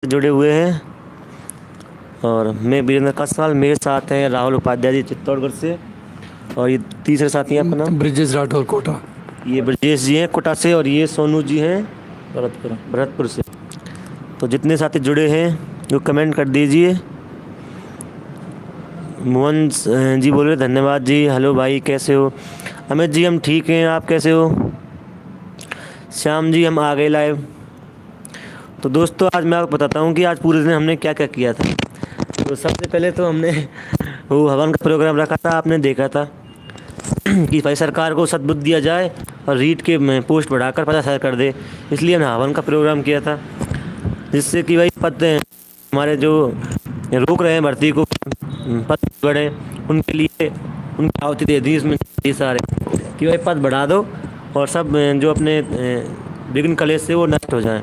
जुड़े हुए हैं। और मैं वीरेंद्र कसवाल, मेरे साथ हैं राहुल उपाध्याय जी चित्तौड़गढ़ से, और ये तीसरे साथी हैं, आपका नाम? ब्रिजेश राठौर कोटा। ये ब्रजेश जी हैं कोटा से, और ये सोनू जी हैं भरतपुर से। तो जितने साथी जुड़े हैं वो कमेंट कर दीजिए। मोहन जी बोल रहे धन्यवाद जी, हेलो भाई कैसे हो? अमित जी हम ठीक हैं, आप कैसे हो? श्याम जी हम आ गए लाइव। तो दोस्तों आज मैं आपको बताता हूँ कि आज पूरे दिन हमने क्या क्या किया था। तो सबसे पहले तो हमने वो हवन का प्रोग्राम रखा था, आपने देखा था कि भाई सरकार को सद्बुद्धि दिया जाए और रीट के पोस्ट बढ़ाकर 50,000 कर दे, इसलिए हमने हवन का प्रोग्राम किया था, जिससे कि भाई पद हमारे जो रोक रहे हैं भर्ती को, पद बढ़े, उनके लिए उनकी आहुति दे दी इसमें ये सारे कि भाई पद बढ़ा दो और सब जो अपने विघ्न कलेश से वो नष्ट हो जाएं।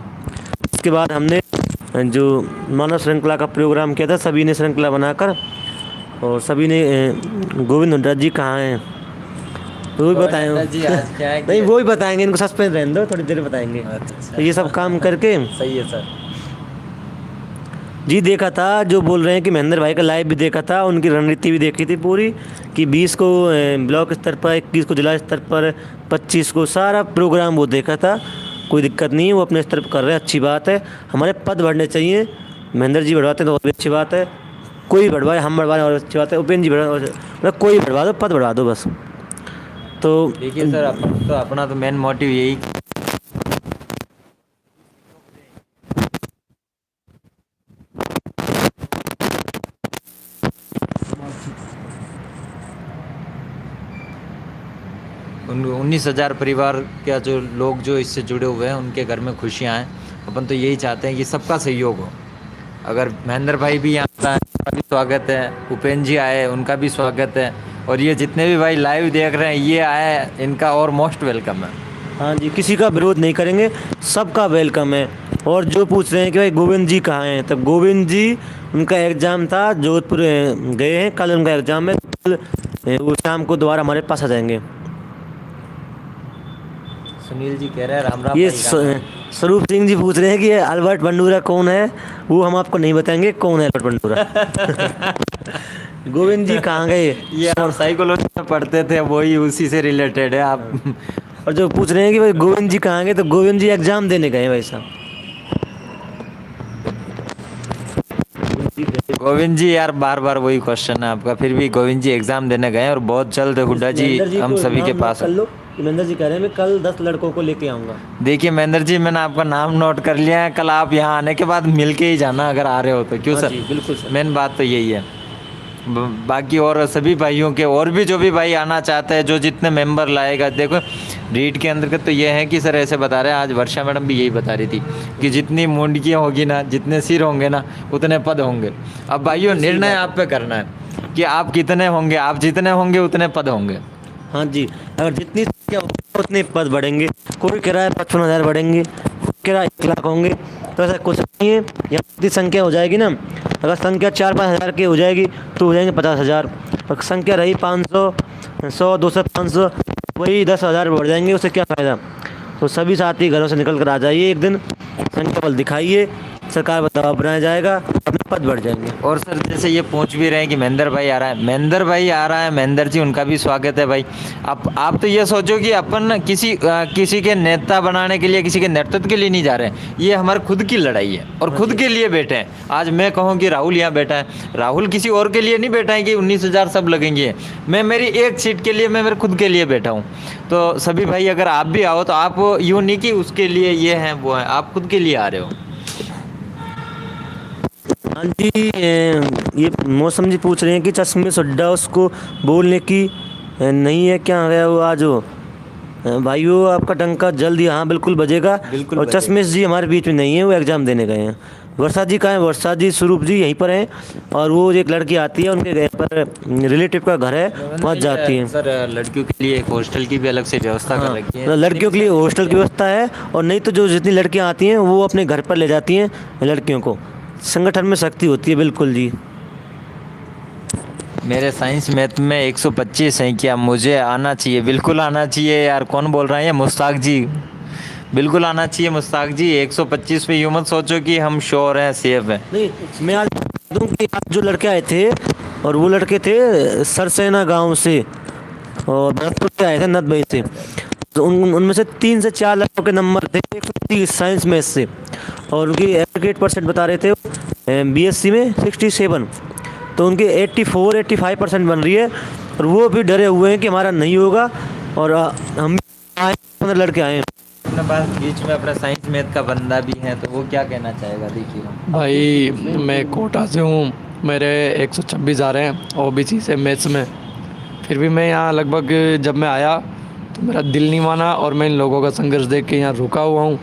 इसके बाद हमने जो मानव श्रृंखला का प्रोग्राम किया था, सभी ने श्रृंखला बनाकर, और सभी ने गोविंद हुड्डा जी कहाँ हैं तो वो भी बताएंगे। नहीं वो ही बताएंगे, इनको सस्पेंस रहने दो, थोड़ी देर बताएंगे। तो ये सब काम करके सही है सर जी। देखा था जो बोल रहे हैं कि महेंद्र भाई का लाइव भी देखा था, उनकी रणनीति भी देखी थी पूरी, कि 20 को ब्लॉक स्तर पर, 21 को जिला स्तर पर, 25 को सारा प्रोग्राम वो देखा था। कोई दिक्कत नहीं है, वो अपने स्तर पर कर रहे हैं, अच्छी बात है। हमारे पद बढ़ने चाहिए, महेंद्र जी बढ़वाते हैं तो और भी अच्छी बात है, कोई बढ़वाए, हम बढ़वाए और अच्छी बात है, उपेंद्र जी बढ़वा, मतलब कोई बढ़वा दो, पद बढ़वा दो बस। तो देखिए सर, अपना तो मेन मोटिव यही 19,000 परिवार का जो लोग जो इससे जुड़े हुए हैं उनके घर में खुशियाँ आएँ। अपन तो यही चाहते हैं कि सबका सहयोग हो। अगर महेंद्र भाई भी यहाँ आता है उनका भी स्वागत है, उपेंद्र जी आए उनका भी स्वागत है, और ये जितने भी भाई लाइव देख रहे हैं ये आए, इनका और मोस्ट वेलकम है। हाँ जी, किसी का विरोध नहीं करेंगे, सबका वेलकम है। और जो पूछ रहे हैं कि भाई गोविंद जी कहाँ हैं, तब गोविंद जी उनका एग्ज़ाम था, जोधपुर गए हैं, कल उनका एग्ज़ाम है, कल वो शाम को दोबारा हमारे पास आ जाएंगे। सुनील जी कह रहे हैं राम राम। ये स्वरूप सिंह जी पूछ रहे हैं कि अल्बर्ट बंडूरा कौन है, वो हम आपको नहीं बताएंगे कौन है अल्बर्ट बंडूरा। गोविंद जी कहाँ गए? ये आप साइकोलॉजी में पढ़ते थे, वही उसी से रिलेटेड है आप। और जो पूछ रहे हैं कि भाई गोविंद जी कहाँ गए, तो गोविंद जी एग्ज़ाम देने गए हैं भाई साहब। गोविंद जी यार बार बार वही क्वेश्चन है आपका, फिर भी गोविंद जी एग्जाम देने गए और बहुत जल्द हुड्डा जी हम सभी के पास। महेंद्र जी कह रहे हैं मैं कल 10 लड़कों को लेके आऊँगा। देखिए महेंद्र जी, मैंने आपका नाम नोट कर लिया है, कल आप यहाँ आने के बाद मिल के ही जाना अगर आ रहे हो तो। क्यों हाँ सर? जी, बिल्कुल सर। मेन बात तो यही है। बाकी और सभी भाइयों के और भी जो भी भाई आना चाहते हैं, जो जितने मेंबर लाएगा, देखो रीट के अंतर्गत तो ये है कि सर ऐसे बता रहे हैं, आज वर्षा मैडम भी यही बता रही थी कि जितनी मुंडकियाँ होगी ना, जितने सिर होंगे ना, उतने पद होंगे। अब भाइयों निर्णय आप पे करना है कि आप कितने होंगे, आप जितने होंगे उतने पद होंगे। हाँ जी, अगर जितनी संख्या होगी उतने पद बढ़ेंगे। कोई कह रहा है 55,000 बढ़ेंगे, कोई कह रहा है 1 लाख होंगे, तो ऐसा कुछ नहीं है। यहाँ जितनी संख्या हो जाएगी ना, अगर संख्या 4-5 हज़ार की हो जाएगी तो हो जाएंगे 50,000। और संख्या रही 500, 100, 200, 500, वही 10,000 बढ़ जाएंगे, उससे क्या फ़ायदा। तो सभी साथी घरों से निकल कर आ जाइए, एक दिन संख्या बल दिखाइए, सरकार पर दबाव बनाया जाएगा, अपने पद बढ़ जाएंगे। और सर जैसे ये पूछ भी रहे हैं कि महेंद्र भाई आ रहा है, महेंद्र भाई आ रहा है, महेंद्र जी उनका भी स्वागत है भाई। आप तो ये सोचो कि अपन किसी के नेता बनाने के लिए, किसी के नेतृत्व के लिए नहीं जा रहे हैं, ये हमारी खुद की लड़ाई है और खुद के लिए बैठे हैं। आज मैं कहूँ कि राहुल यहाँ बैठा है, राहुल किसी और के लिए नहीं बैठा है कि 19,000 सब लगेंगे। मैं मेरी एक सीट के लिए, मैं मेरे खुद के लिए बैठा हूँ। तो सभी भाई अगर आप भी आओ तो आप यूँ नहीं कि उसके लिए ये हैं वो हैं, आप खुद के लिए आ रहे हो। हाँ जी, ये मौसम जी पूछ रहे हैं कि चश्मे सुड्डा उसको बोलने की नहीं है क्या है वो आज हो भाइयों, आपका डंका जल्दी हाँ बिल्कुल बजेगा। बिल्कुल और बजेगा। चश्मेश जी हमारे बीच में नहीं है, वो एग्ज़ाम देने गए हैं। वर्षा जी कहाँ हैं? वर्षा जी स्वरूप जी यहीं पर हैं, और वो एक लड़की आती है, उनके घर पर रिलेटिव का घर है, वहाँ जाती हैं। सर लड़कियों के लिए एक हॉस्टल की भी अलग से व्यवस्था कर रखी है। लड़कियों के लिए हॉस्टल की व्यवस्था है, और नहीं तो जो जितनी लड़कियाँ आती हैं वो अपने घर पर ले जाती हैं लड़कियों को। संगठन में शक्ति होती है, बिल्कुल जी। मेरे साइंस मैथ में 125 हैं, क्या मुझे आना चाहिए? बिल्कुल आना चाहिए यार। कौन बोल रहा है? ये मुश्ताक जी। बिल्कुल आना चाहिए मुश्ताक जी। 125 पे यूं मत सोचो कि हम श्योर हैं, सेफ है। नहीं, मैं आज बता दूं कि आज जो लड़के आए थे, और वो लड़के थे सरसेना गांव से, और भरतपुर से आए थे, नदबई से। तो उनमें से 3 से 4 लड़कों के नंबर थे 130 साइंस में से, और उनकी एग्रीगेट परसेंट बता रहे थे बीएससी में 67। तो उनकी 84-85% बन रही है, और वो भी डरे हुए हैं कि हमारा नहीं होगा। और हम आए 15 लड़के आए हैं। अपने पास बीच में अपना साइंस मैथ का बंदा भी है, तो वो क्या कहना चाहेगा, देखिए। भाई मैं कोटा से हूँ, मेरे 126 आ रहे हैं ओबीसी से मैथ्स में। फिर भी मैं यहाँ लगभग जब मैं आया तो मेरा दिल नहीं माना, और मैं इन लोगों का संघर्ष देख के यहाँ रुका हुआ हूँ।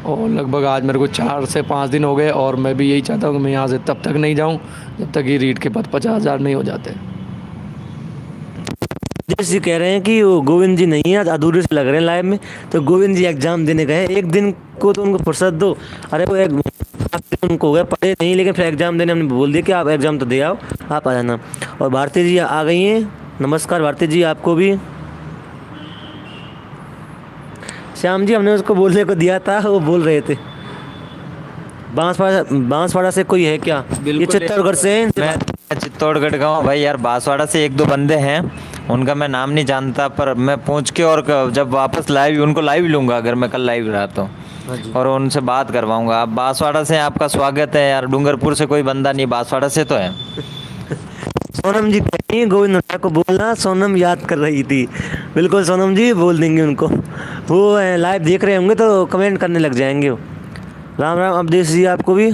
और लगभग आज मेरे को 4 से 5 दिन हो गए, और मैं भी यही चाहता हूँ कि मैं यहाँ से तब तक नहीं जाऊँ जब तक ये रीट के पद 50,000 नहीं हो जाते। जैसे कह रहे हैं कि वो गोविंद जी नहीं है, आज अधूरे से लग रहे हैं लाइव में। तो गोविंद जी एग्जाम देने गए, एक दिन को तो उनको फुर्सत दो। अरे वो एक उनको हो गया, पढ़े नहीं, लेकिन फिर एग्जाम देने हमने बोल दिया कि आप एग्जाम तो दे आओ, आप आ जाना। और भारती जी आ गई हैं। नमस्कार भारती जी, आपको भी। श्याम जी, हमने उसको बोलने को दिया था, वो बोल रहे थे। बांसवाड़ा से कोई है क्या? ये चित्तौड़गढ़ से है। मैं चित्तौड़गढ़ का हूँ भाई यार। बांसवाड़ा से 1-2 बंदे हैं, उनका मैं नाम नहीं जानता, पर मैं पूछ के और जब वापस लाइव उनको लाइव लूँगा, अगर मैं कल लाइव रहा तो, और उनसे बात करवाऊँगा। आप बांसवाड़ा से, आपका स्वागत है यार। डूंगरपुर से कोई बंदा नहीं, बांसवाड़ा से तो है। सोनम जी कहीं गोविंद नोटा को बोलना, सोनम याद कर रही थी। बिल्कुल सोनम जी, बोल देंगे उनको। वो लाइव देख रहे होंगे तो कमेंट करने लग जाएंगे वो। राम राम अवधेश जी, आपको भी।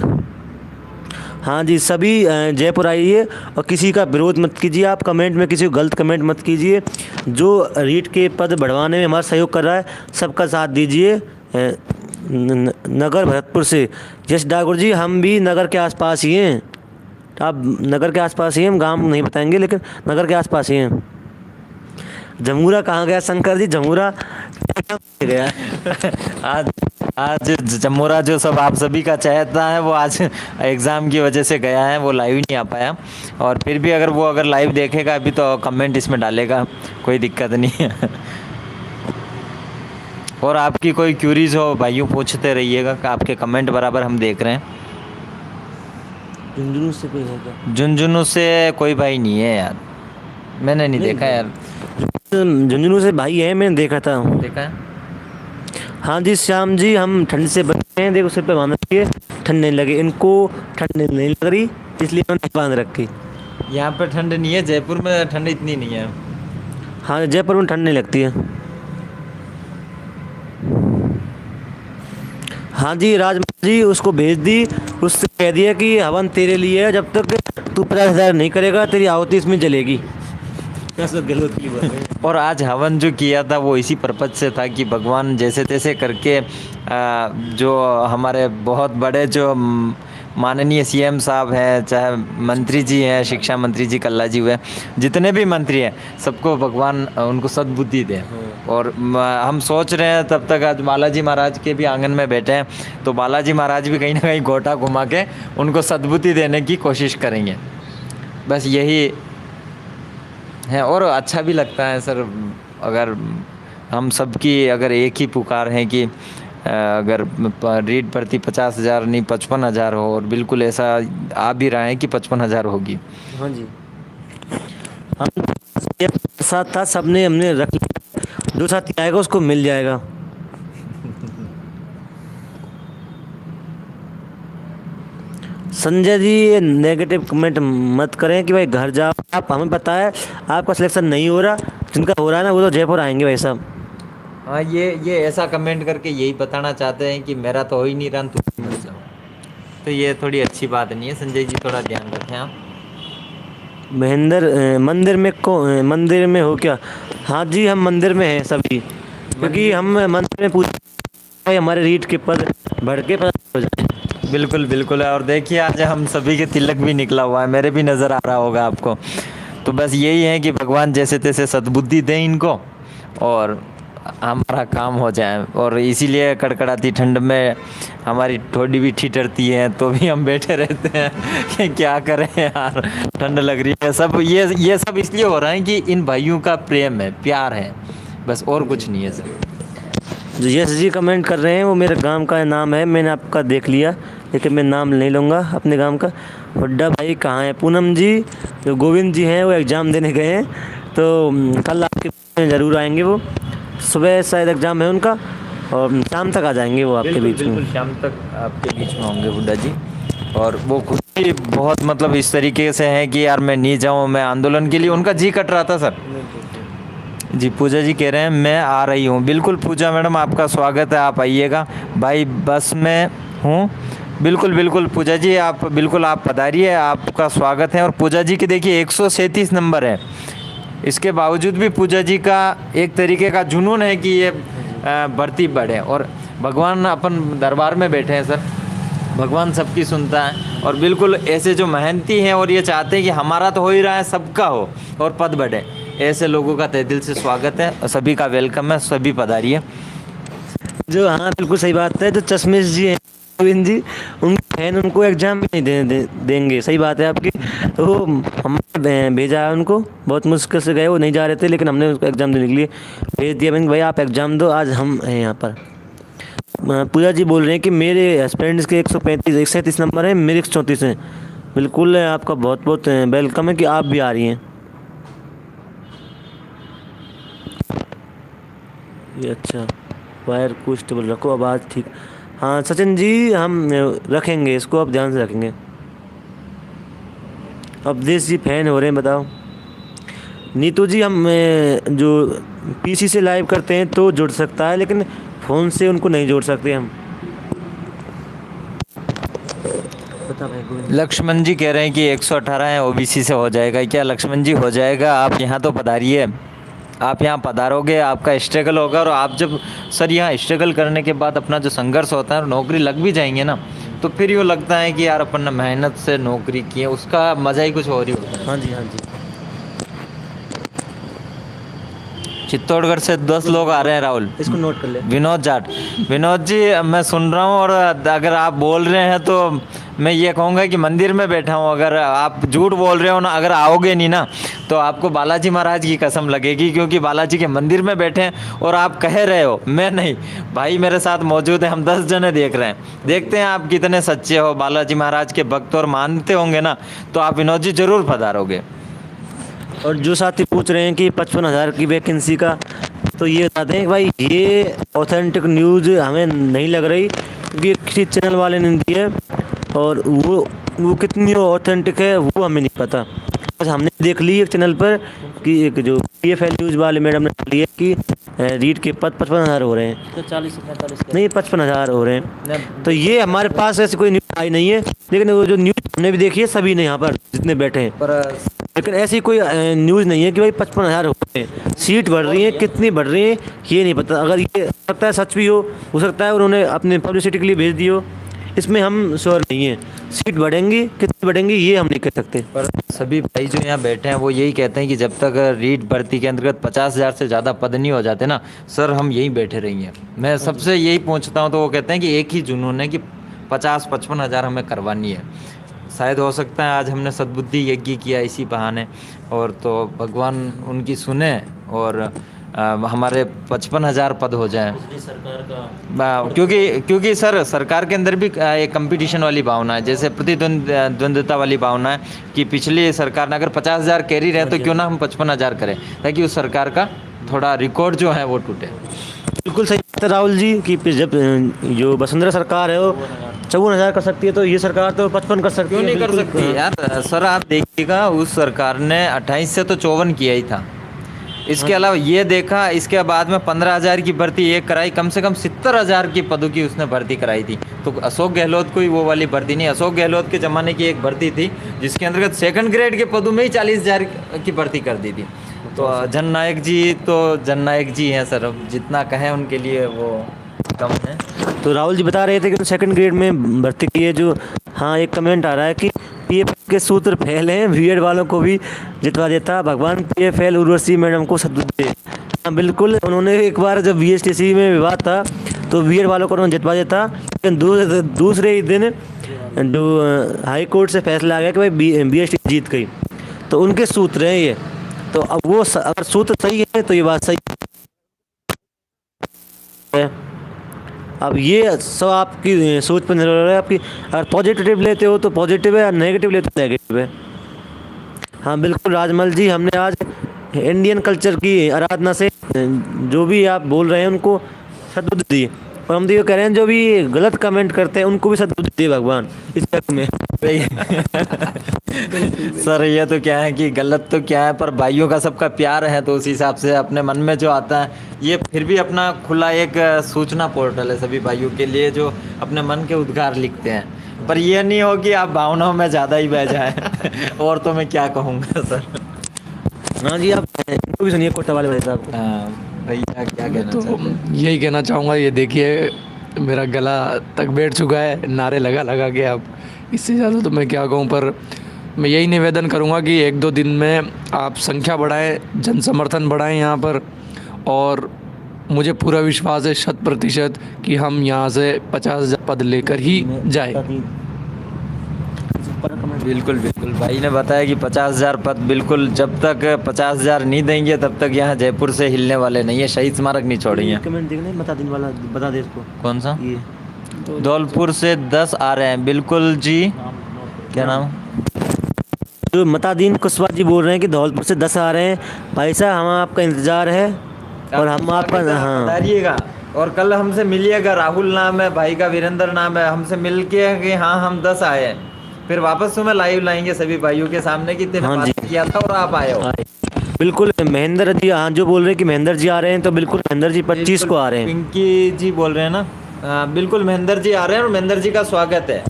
हाँ जी, सभी जयपुर आइए, और किसी का विरोध मत कीजिए। आप कमेंट में किसी को गलत कमेंट मत कीजिए। जो रीट के पद बढ़वाने में हमारा सहयोग कर रहा है, सबका साथ दीजिए। नगर भरतपुर से यश डाकुर जी, हम भी नगर के आसपास ही हैं। आप नगर के आसपास ही हैं, हम गांव नहीं बताएंगे, लेकिन नगर के आसपास ही हैं। जमूरा कहाँ गया शंकर जी? जमूरा गया आज जमूरा जो सब आप सभी का चाहता है, वो आज एग्ज़ाम की वजह से गया है, वो लाइव नहीं आ पाया। और फिर भी अगर लाइव देखेगा अभी तो कमेंट इसमें डालेगा, कोई दिक्कत नहीं है। और आपकी कोई क्यूरीज हो भाइयों, पूछते रहिएगा, आपके कमेंट बराबर हम देख रहे हैं। झुंझुनू से कोई है क्या? झुंझुनू से कोई भाई नहीं है यार, मैंने नहीं देखा यार। झुंझुनू से भाई है, मैंने देखा था। देखा है? हाँ जी श्याम जी, हम ठंड से बचे हैं। देखो सिर पे बांध रखिए, ठंड नहीं लगे इनको। ठंड नहीं लग रही, इसलिए मैंने बांध रखी। यहाँ पर ठंड नहीं है, जयपुर में ठंड इतनी नहीं है। हाँ, जयपुर में ठंड नहीं लगती है। हाँ जी राजमल जी, उसको भेज दी, उससे कह दिया कि हवन तेरे लिए है, जब तक तू 50,000 नहीं करेगा तेरी आहुति इसमें जलेगी। गलत की बात है। और आज हवन जो किया था वो इसी पर्पज से था कि भगवान जैसे तैसे करके जो हमारे बहुत बड़े जो माननीय सीएम साहब हैं, चाहे मंत्री जी हैं, शिक्षा मंत्री जी कल्ला जी हुए, जितने भी मंत्री हैं, सबको भगवान उनको सद्बुद्धि दे। और हम सोच रहे हैं तब तक आज बालाजी महाराज के भी आंगन में बैठे हैं, तो बालाजी महाराज भी कहीं ना कहीं गोटा घुमा के उनको सद्बुद्धि देने की कोशिश करेंगे। बस यही है, और अच्छा भी लगता है सर, अगर हम सबकी अगर एक ही पुकार है कि अगर रीट प्रति 50,000 नहीं 55,000 हो, और बिल्कुल ऐसा आ भी रहा है कि 55,000 होगी। हाँ जी, हम साथ था, सबने हमने रख लिया, जो साथी आएगा उसको मिल जाएगा। संजय जी, नेगेटिव कमेंट मत करें कि भाई घर जाओ आप, हमें पता है आपका सिलेक्शन नहीं हो रहा। जिनका हो रहा है ना, वो तो जयपुर आएंगे भाई साहब। हाँ, ये ऐसा कमेंट करके यही बताना चाहते हैं कि मेरा तो हो ही नहीं रहा, तुम मर जाओ। तो ये थोड़ी अच्छी बात नहीं है। संजय जी, थोड़ा ध्यान रखें आप। महेंद्र, मंदिर में हो क्या? हाँ जी, हम मंदिर में हैं सभी, क्योंकि हम मंदिर में पूछ भाई हमारे रीट के पद बढ़ के पता हो जाए। बिल्कुल बिल्कुल है। और देखिए आज हम सभी के तिलक भी निकला हुआ है, मेरे भी नज़र आ रहा होगा आपको। तो बस यही है कि भगवान जैसे तैसे सद्बुद्धि दें इनको, और हमारा काम हो जाए। और इसीलिए कड़कड़ाती ठंड में हमारी थोड़ी भी ठिठुरती है, तो भी हम बैठे रहते हैं कि क्या करें यार, ठंड लग रही है। सब ये सब इसलिए हो रहा है कि इन भाइयों का प्रेम है, प्यार है, बस और कुछ नहीं है सर। जो यस जी कमेंट कर रहे हैं वो मेरे गांव का नाम है, मैंने आपका देख लिया, लेकिन मैं नाम नहीं लूँगा अपने गांव का। हुड्डा भाई कहाँ है? पूनम जी, जो गोविंद जी हैं वो एग्ज़ाम देने गए हैं, तो कल आपके ज़रूर आएंगे। वो सुबह शायद एग्ज़ाम है उनका और शाम तक आ जाएंगे वो आपके बीच में। बिल्कुल शाम तक आपके बीच में होंगे हुड्डा जी। और वो खुद ही बहुत मतलब इस तरीके से है कि यार मैं नहीं जाऊँ, मैं आंदोलन के लिए, उनका जी कट रहा था सर। जी पूजा जी कह रहे हैं मैं आ रही हूँ। बिल्कुल पूजा मैडम आपका स्वागत है, आप आइएगा। भाई बस में हूँ। बिल्कुल बिल्कुल पूजा जी, आप बिल्कुल आप पधारिए, आपका स्वागत है। और पूजा जी की देखिए 137 नंबर है, इसके बावजूद भी पूजा जी का एक तरीके का जुनून है कि ये भर्ती बढ़े। और भगवान अपन दरबार में बैठे हैं सर, भगवान सबकी सुनता है। और बिल्कुल ऐसे जो मेहनती हैं और ये चाहते हैं कि हमारा तो हो ही रहा है, सबका हो और पद बढ़े, ऐसे लोगों का तहे दिल से स्वागत है और सभी का वेलकम है, सभी पधारिए। जो हाँ बिल्कुल सही बात है, जो चश्मिश जी हैं गोविंद जी, उनके फैन उनको एग्ज़ाम भी नहीं देंगे। सही बात है आपकी। तो हमने भेजा है उनको, बहुत मुश्किल से गए, वो नहीं जा रहे थे, लेकिन हमने उसको एग्ज़ाम देने के लिए भेज दिया। भाई आप एग्ज़ाम दो, आज हम हैं यहाँ पर। पूजा जी बोल रहे हैं कि मेरे हस्बैंड के 137 नंबर हैं, मेरे 134 हैं। बिल्कुल आपका बहुत बहुत वेलकम है कि आप भी आ रही हैं। ये अच्छा वायर को स्टेबल रखो, आवाज़ ठीक। हाँ सचिन जी, हम रखेंगे इसको, अब ध्यान से रखेंगे। अवधेश जी फैन हो रहे हैं, बताओ। नीतू जी, हम जो पीसी से लाइव करते हैं तो जुड़ सकता है, लेकिन फ़ोन से उनको नहीं जोड़ सकते हम। बता भाई। लक्ष्मण जी कह रहे हैं कि 118 है, ओबीसी से हो जाएगा क्या? लक्ष्मण जी हो जाएगा, आप यहाँ तो पधारिए, आप यहाँ पधारोगे, आपका स्ट्रगल होगा। और आप जब सर यहाँ स्ट्रगल करने के बाद अपना जो संघर्ष होता है और नौकरी लग भी जाएंगे ना, तो फिर यूँ लगता है कि यार अपन ने मेहनत से नौकरी की है, उसका मज़ा ही कुछ और ही होता है। हाँ जी, हाँ जी। चित्तौड़गढ़ से 10 लोग आ रहे हैं राहुल। इसको नोट कर ले। विनोद जाट, विनोद जी मैं सुन रहा हूँ, और अगर आप बोल रहे हैं तो मैं ये कहूँगा कि मंदिर में बैठा हूँ। अगर आप झूठ बोल रहे हो ना, अगर आओगे नहीं ना, तो आपको बालाजी महाराज की कसम लगेगी, क्योंकि बालाजी के मंदिर में बैठे हैं और आप कह रहे हो, मैं नहीं, भाई मेरे साथ मौजूद है, हम 10 जने देख रहे हैं। देखते हैं आप कितने सच्चे हो, बालाजी महाराज के भक्त और मानते होंगे ना, तो आप विनोद जी जरूर पधारोगे। और जो साथी पूछ रहे हैं कि 55,000 की वैकेंसी का, तो ये बता दें कि भाई ये ऑथेंटिक न्यूज़ हमें नहीं लग रही, क्योंकि किसी चैनल वाले ने दी है, और वो कितनी ऑथेंटिक है वो हमें नहीं पता। बस हमने देख ली एक चैनल पर कि एक जो PFL न्यूज़ वाले मैडम ने डाली है कि रीड के पद 55,000 हो रहे हैं, तो 40-45 नहीं 55,000 हो रहे हैं। तो ये हमारे पास ऐसी कोई न्यूज़ आई नहीं है, लेकिन वो जो न्यूज़ हमने भी देखी है सभी ने यहाँ पर जितने बैठे हैं, लेकिन ऐसी कोई न्यूज़ नहीं है कि भाई 55,000 हो रहे हैं। सीट बढ़ रही है, कितनी बढ़ रही है ये नहीं पता। अगर ये सकता है सच भी हो सकता है उन्होंने अपने पब्लिसिटी के लिए भेज दी हो, इसमें हम श्योर नहीं है। सीट बढ़ेंगी, कितनी बढ़ेंगी ये हम नहीं कह सकते। पर सभी भाई जो यहाँ बैठे हैं वो यही कहते हैं कि जब तक रीट भर्ती के अंतर्गत 50,000 से ज़्यादा पद नहीं हो जाते ना सर, हम यहीं बैठे रहेंगे। मैं सबसे यही पूछता हूँ तो वो कहते हैं कि एक ही जुनून है कि 50-55,000 हमें करवानी है। शायद हो सकता है आज हमने सद्बुद्धि यज्ञ किया इसी बहाने, और तो भगवान उनकी सुने और हमारे 55,000 पद हो जाएं। क्योंकि सर सरकार के अंदर भी एक कंपटीशन वाली भावना है, जैसे प्रतिद्वंद्विता वाली भावना है कि पिछली सरकार ने अगर 50,000 कैरी रहे तो क्यों ना हम 55,000 करें, ताकि उस सरकार का थोड़ा रिकॉर्ड जो है वो टूटे। बिल्कुल सही बात है राहुल जी कि जब जो वसुंधरा सरकार है वो 54,000 कर सकती है, तो ये सरकार तो 55 कर सकती है। क्यों नहीं कर सकती यार? सर आप देखिएगा, उस सरकार ने 28 से तो 54 किया ही था। इसके अलावा ये देखा, इसके बाद में 15,000 की भर्ती एक कराई, कम से कम 70,000 की पदों की उसने भर्ती कराई थी। तो अशोक गहलोत कोई वो वाली भर्ती नहीं, अशोक गहलोत के ज़माने की एक भर्ती थी जिसके अंतर्गत 2nd ग्रेड के पदों में ही 40,000 की भर्ती कर दी थी। तो जननायक जी तो जननायक जी हैं सर, अब जितना कहें उनके लिए वो कम है। तो राहुल जी बता रहे थे कि 2nd ग्रेड में भर्ती की है। जो हाँ एक कमेंट आ रहा है कि PFL के सूत्र फैल हैं, बीएड वालों को भी जितवा देता भगवान, PFL उर्वशी मैडम को सद्बुद्धि। हाँ बिल्कुल, उन्होंने एक बार जब BSTC में विवाद था तो बीएड वालों को उन्होंने जितवा देता, लेकिन दूसरे ही दिन जो हाई कोर्ट से फैसला आ गया कि भाई BSTC जीत गई, तो उनके सूत्र हैं ये। तो अब वो अगर सूत्र सही है तो ये बात सही है। है। अब ये सब आपकी सोच पर निर्भर है आपकी। अगर पॉजिटिव लेते हो तो पॉजिटिव है, और नेगेटिव लेते हो नेगेटिव है। हाँ बिल्कुल राजमल जी, हमने आज इंडियन कल्चर की आराधना से जो भी आप बोल रहे हैं उनको सद्बुद्धि दी, और हम तो ये कह रहे हैं जो भी गलत कमेंट करते हैं उनको भी सद्बुद्धि दिए भगवान इस वक्त में। सर ये तो क्या है कि गलत तो क्या है, पर भाइयों का सबका प्यार है, तो उस हिसाब से अपने मन में जो आता है, ये फिर भी अपना खुला एक सूचना पोर्टल है सभी भाइयों के लिए जो अपने मन के उद्गार लिखते हैं। पर ये नहीं हो कि आप भावनाओं में ज़्यादा ही बह जाए। और तो मैं क्या कहूँगा सर। हाँ जी, आप इनको भी सुनिए कोटा वाले भाई साहब। हाँ भैया क्या कहना तो चाहते हैं? यही कहना चाहूँगा, ये देखिए मेरा गला तक बैठ चुका है नारे लगा लगा के। अब इससे ज़्यादा तो मैं क्या कहूँ, पर मैं यही निवेदन करूँगा कि 1-2 दिन में आप संख्या बढ़ाएं, जन समर्थन बढ़ाएं यहाँ पर, और मुझे पूरा विश्वास है 100% कि हम यहाँ से 50,000 पद लेकर ही जाए। बिल्कुल बिल्कुल, भाई ने बताया कि 50,000 पद, बिल्कुल जब तक 50,000 नहीं देंगे तब तक यहाँ जयपुर से हिलने वाले नहीं है, शहीद स्मारक नहीं छोड़ेंगे। कमेंट देखना बता दिन वाला, बता दे इसको। कौन सा? ये धौलपुर से 10 आ रहे हैं, बिल्कुल जी। क्या नाम? जो मतादीन कुशवाहा जी बोल रहे हैं कि धौलपुर से 10 आ रहे हैं। भाई साहब हम आपका इंतज़ार है और हम आपका, हाँ बताइएगा, और कल हमसे मिलिएगा। राहुल नाम है भाई का, वीरेंद्र नाम है, हमसे मिल के कि हाँ हम 10 आए हैं, फिर वापस तुम्हें लाइव लाएंगे सभी भाइयों के सामने कि तेने हाँ बात जी। किया था और आप आए हो। बिल्कुल महेंद्र जी, हाँ जो बोल रहे हैं कि महेंद्र जी आ रहे हैं, तो बिल्कुल महेंद्र जी 25 को आ रहे हैं। पिंकी जी बोल रहे हैं ना? बिल्कुल महेंद्र जी आ रहे हैं और महेंद्र जी का स्वागत है।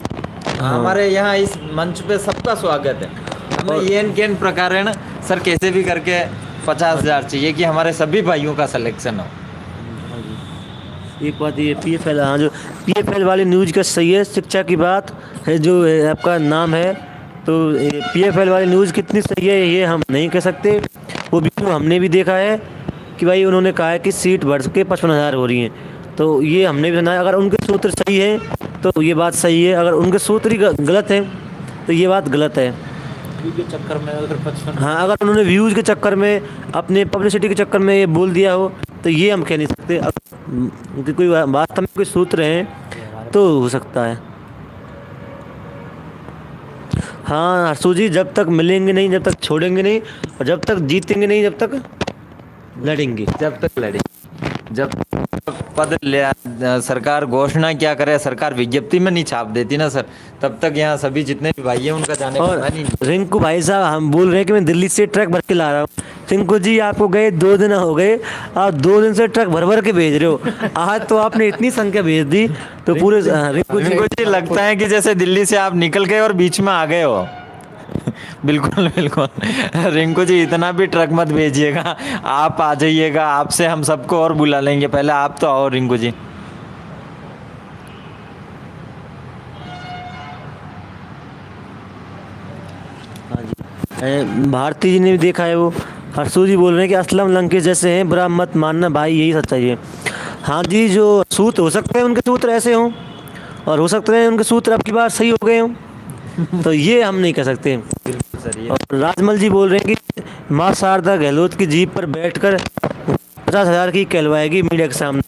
हमारे यहाँ इस मंच पे सबका स्वागत है। हमें ये इन प्रकार है ना सर, कैसे भी करके 50,000 चाहिए कि हमारे सभी भाइयों का सिलेक्शन हो। एक बात ये PFL, हाँ जो PFL वाली न्यूज़ का सही है, शिक्षा की बात है जो आपका नाम है, तो PFL वाली न्यूज़ कितनी सही है ये हम नहीं कह सकते। वो वीडियो हमने भी देखा है कि भाई उन्होंने कहा है कि सीट बढ़ के 55,000 हो रही हैं, तो ये हमने भी सुना है। अगर उनके सूत्र सही है तो ये बात सही है, अगर उनके सूत्र ही गलत है तो ये बात गलत है। के चक्कर में अगर 55, हाँ अगर उन्होंने व्यूज़ के चक्कर में, अपने पब्लिसिटी के चक्कर में ये बोल दिया हो तो ये हम कह नहीं सकते। अगर कोई वास्तव में कोई सूत्र हैं तो हो सकता है। हाँ हर्षू जी, जब तक मिलेंगे नहीं, जब तक छोड़ेंगे नहीं, और जब तक जीतेंगे नहीं, जब तक लड़ेंगे। जब तक लड़े, जब पद ले सरकार घोषणा क्या करे, सरकार विज्ञप्ति में नहीं छाप देती ना सर, तब तक यहाँ सभी जितने भी भाई हैं उनका जाने का और मन ही नहीं। रिंकू भाई साहब हम बोल रहे हैं कि मैं दिल्ली से ट्रक भर के ला रहा हूँ। रिंकू जी आपको गए 2 दिन हो गए, आप 2 दिन से ट्रक भर भर के भेज रहे हो, आज तो आपने इतनी संख्या भेज दी तो पूरे रिंकू जी लगता है कि जैसे दिल्ली से आप निकल गए और बीच में आ गए हो। बिल्कुल बिल्कुल, रिंकू जी इतना भी ट्रक मत भेजिएगा, आप आ जाइएगा, आपसे हम सबको और बुला लेंगे, पहले आप तो आओ रिंकू जी। भारती जी ने भी देखा है वो। हर्षू जी बोल रहे हैं कि असलम लंकेश जैसे हैं, बुरा मत मानना भाई, यही सच्चाई है। हाँ जी, जो सूत्र हो सकते हैं उनके सूत्र ऐसे हों, और हो सकते हैं उनके सूत्र अब की बार सही हो गए हों, तो ये हम नहीं कह सकते। और राजमल जी बोल रहे हैं कि माँ शारदा गहलोत की जीप पर बैठकर 50,000 की कहलवाएगी मीडिया के सामने।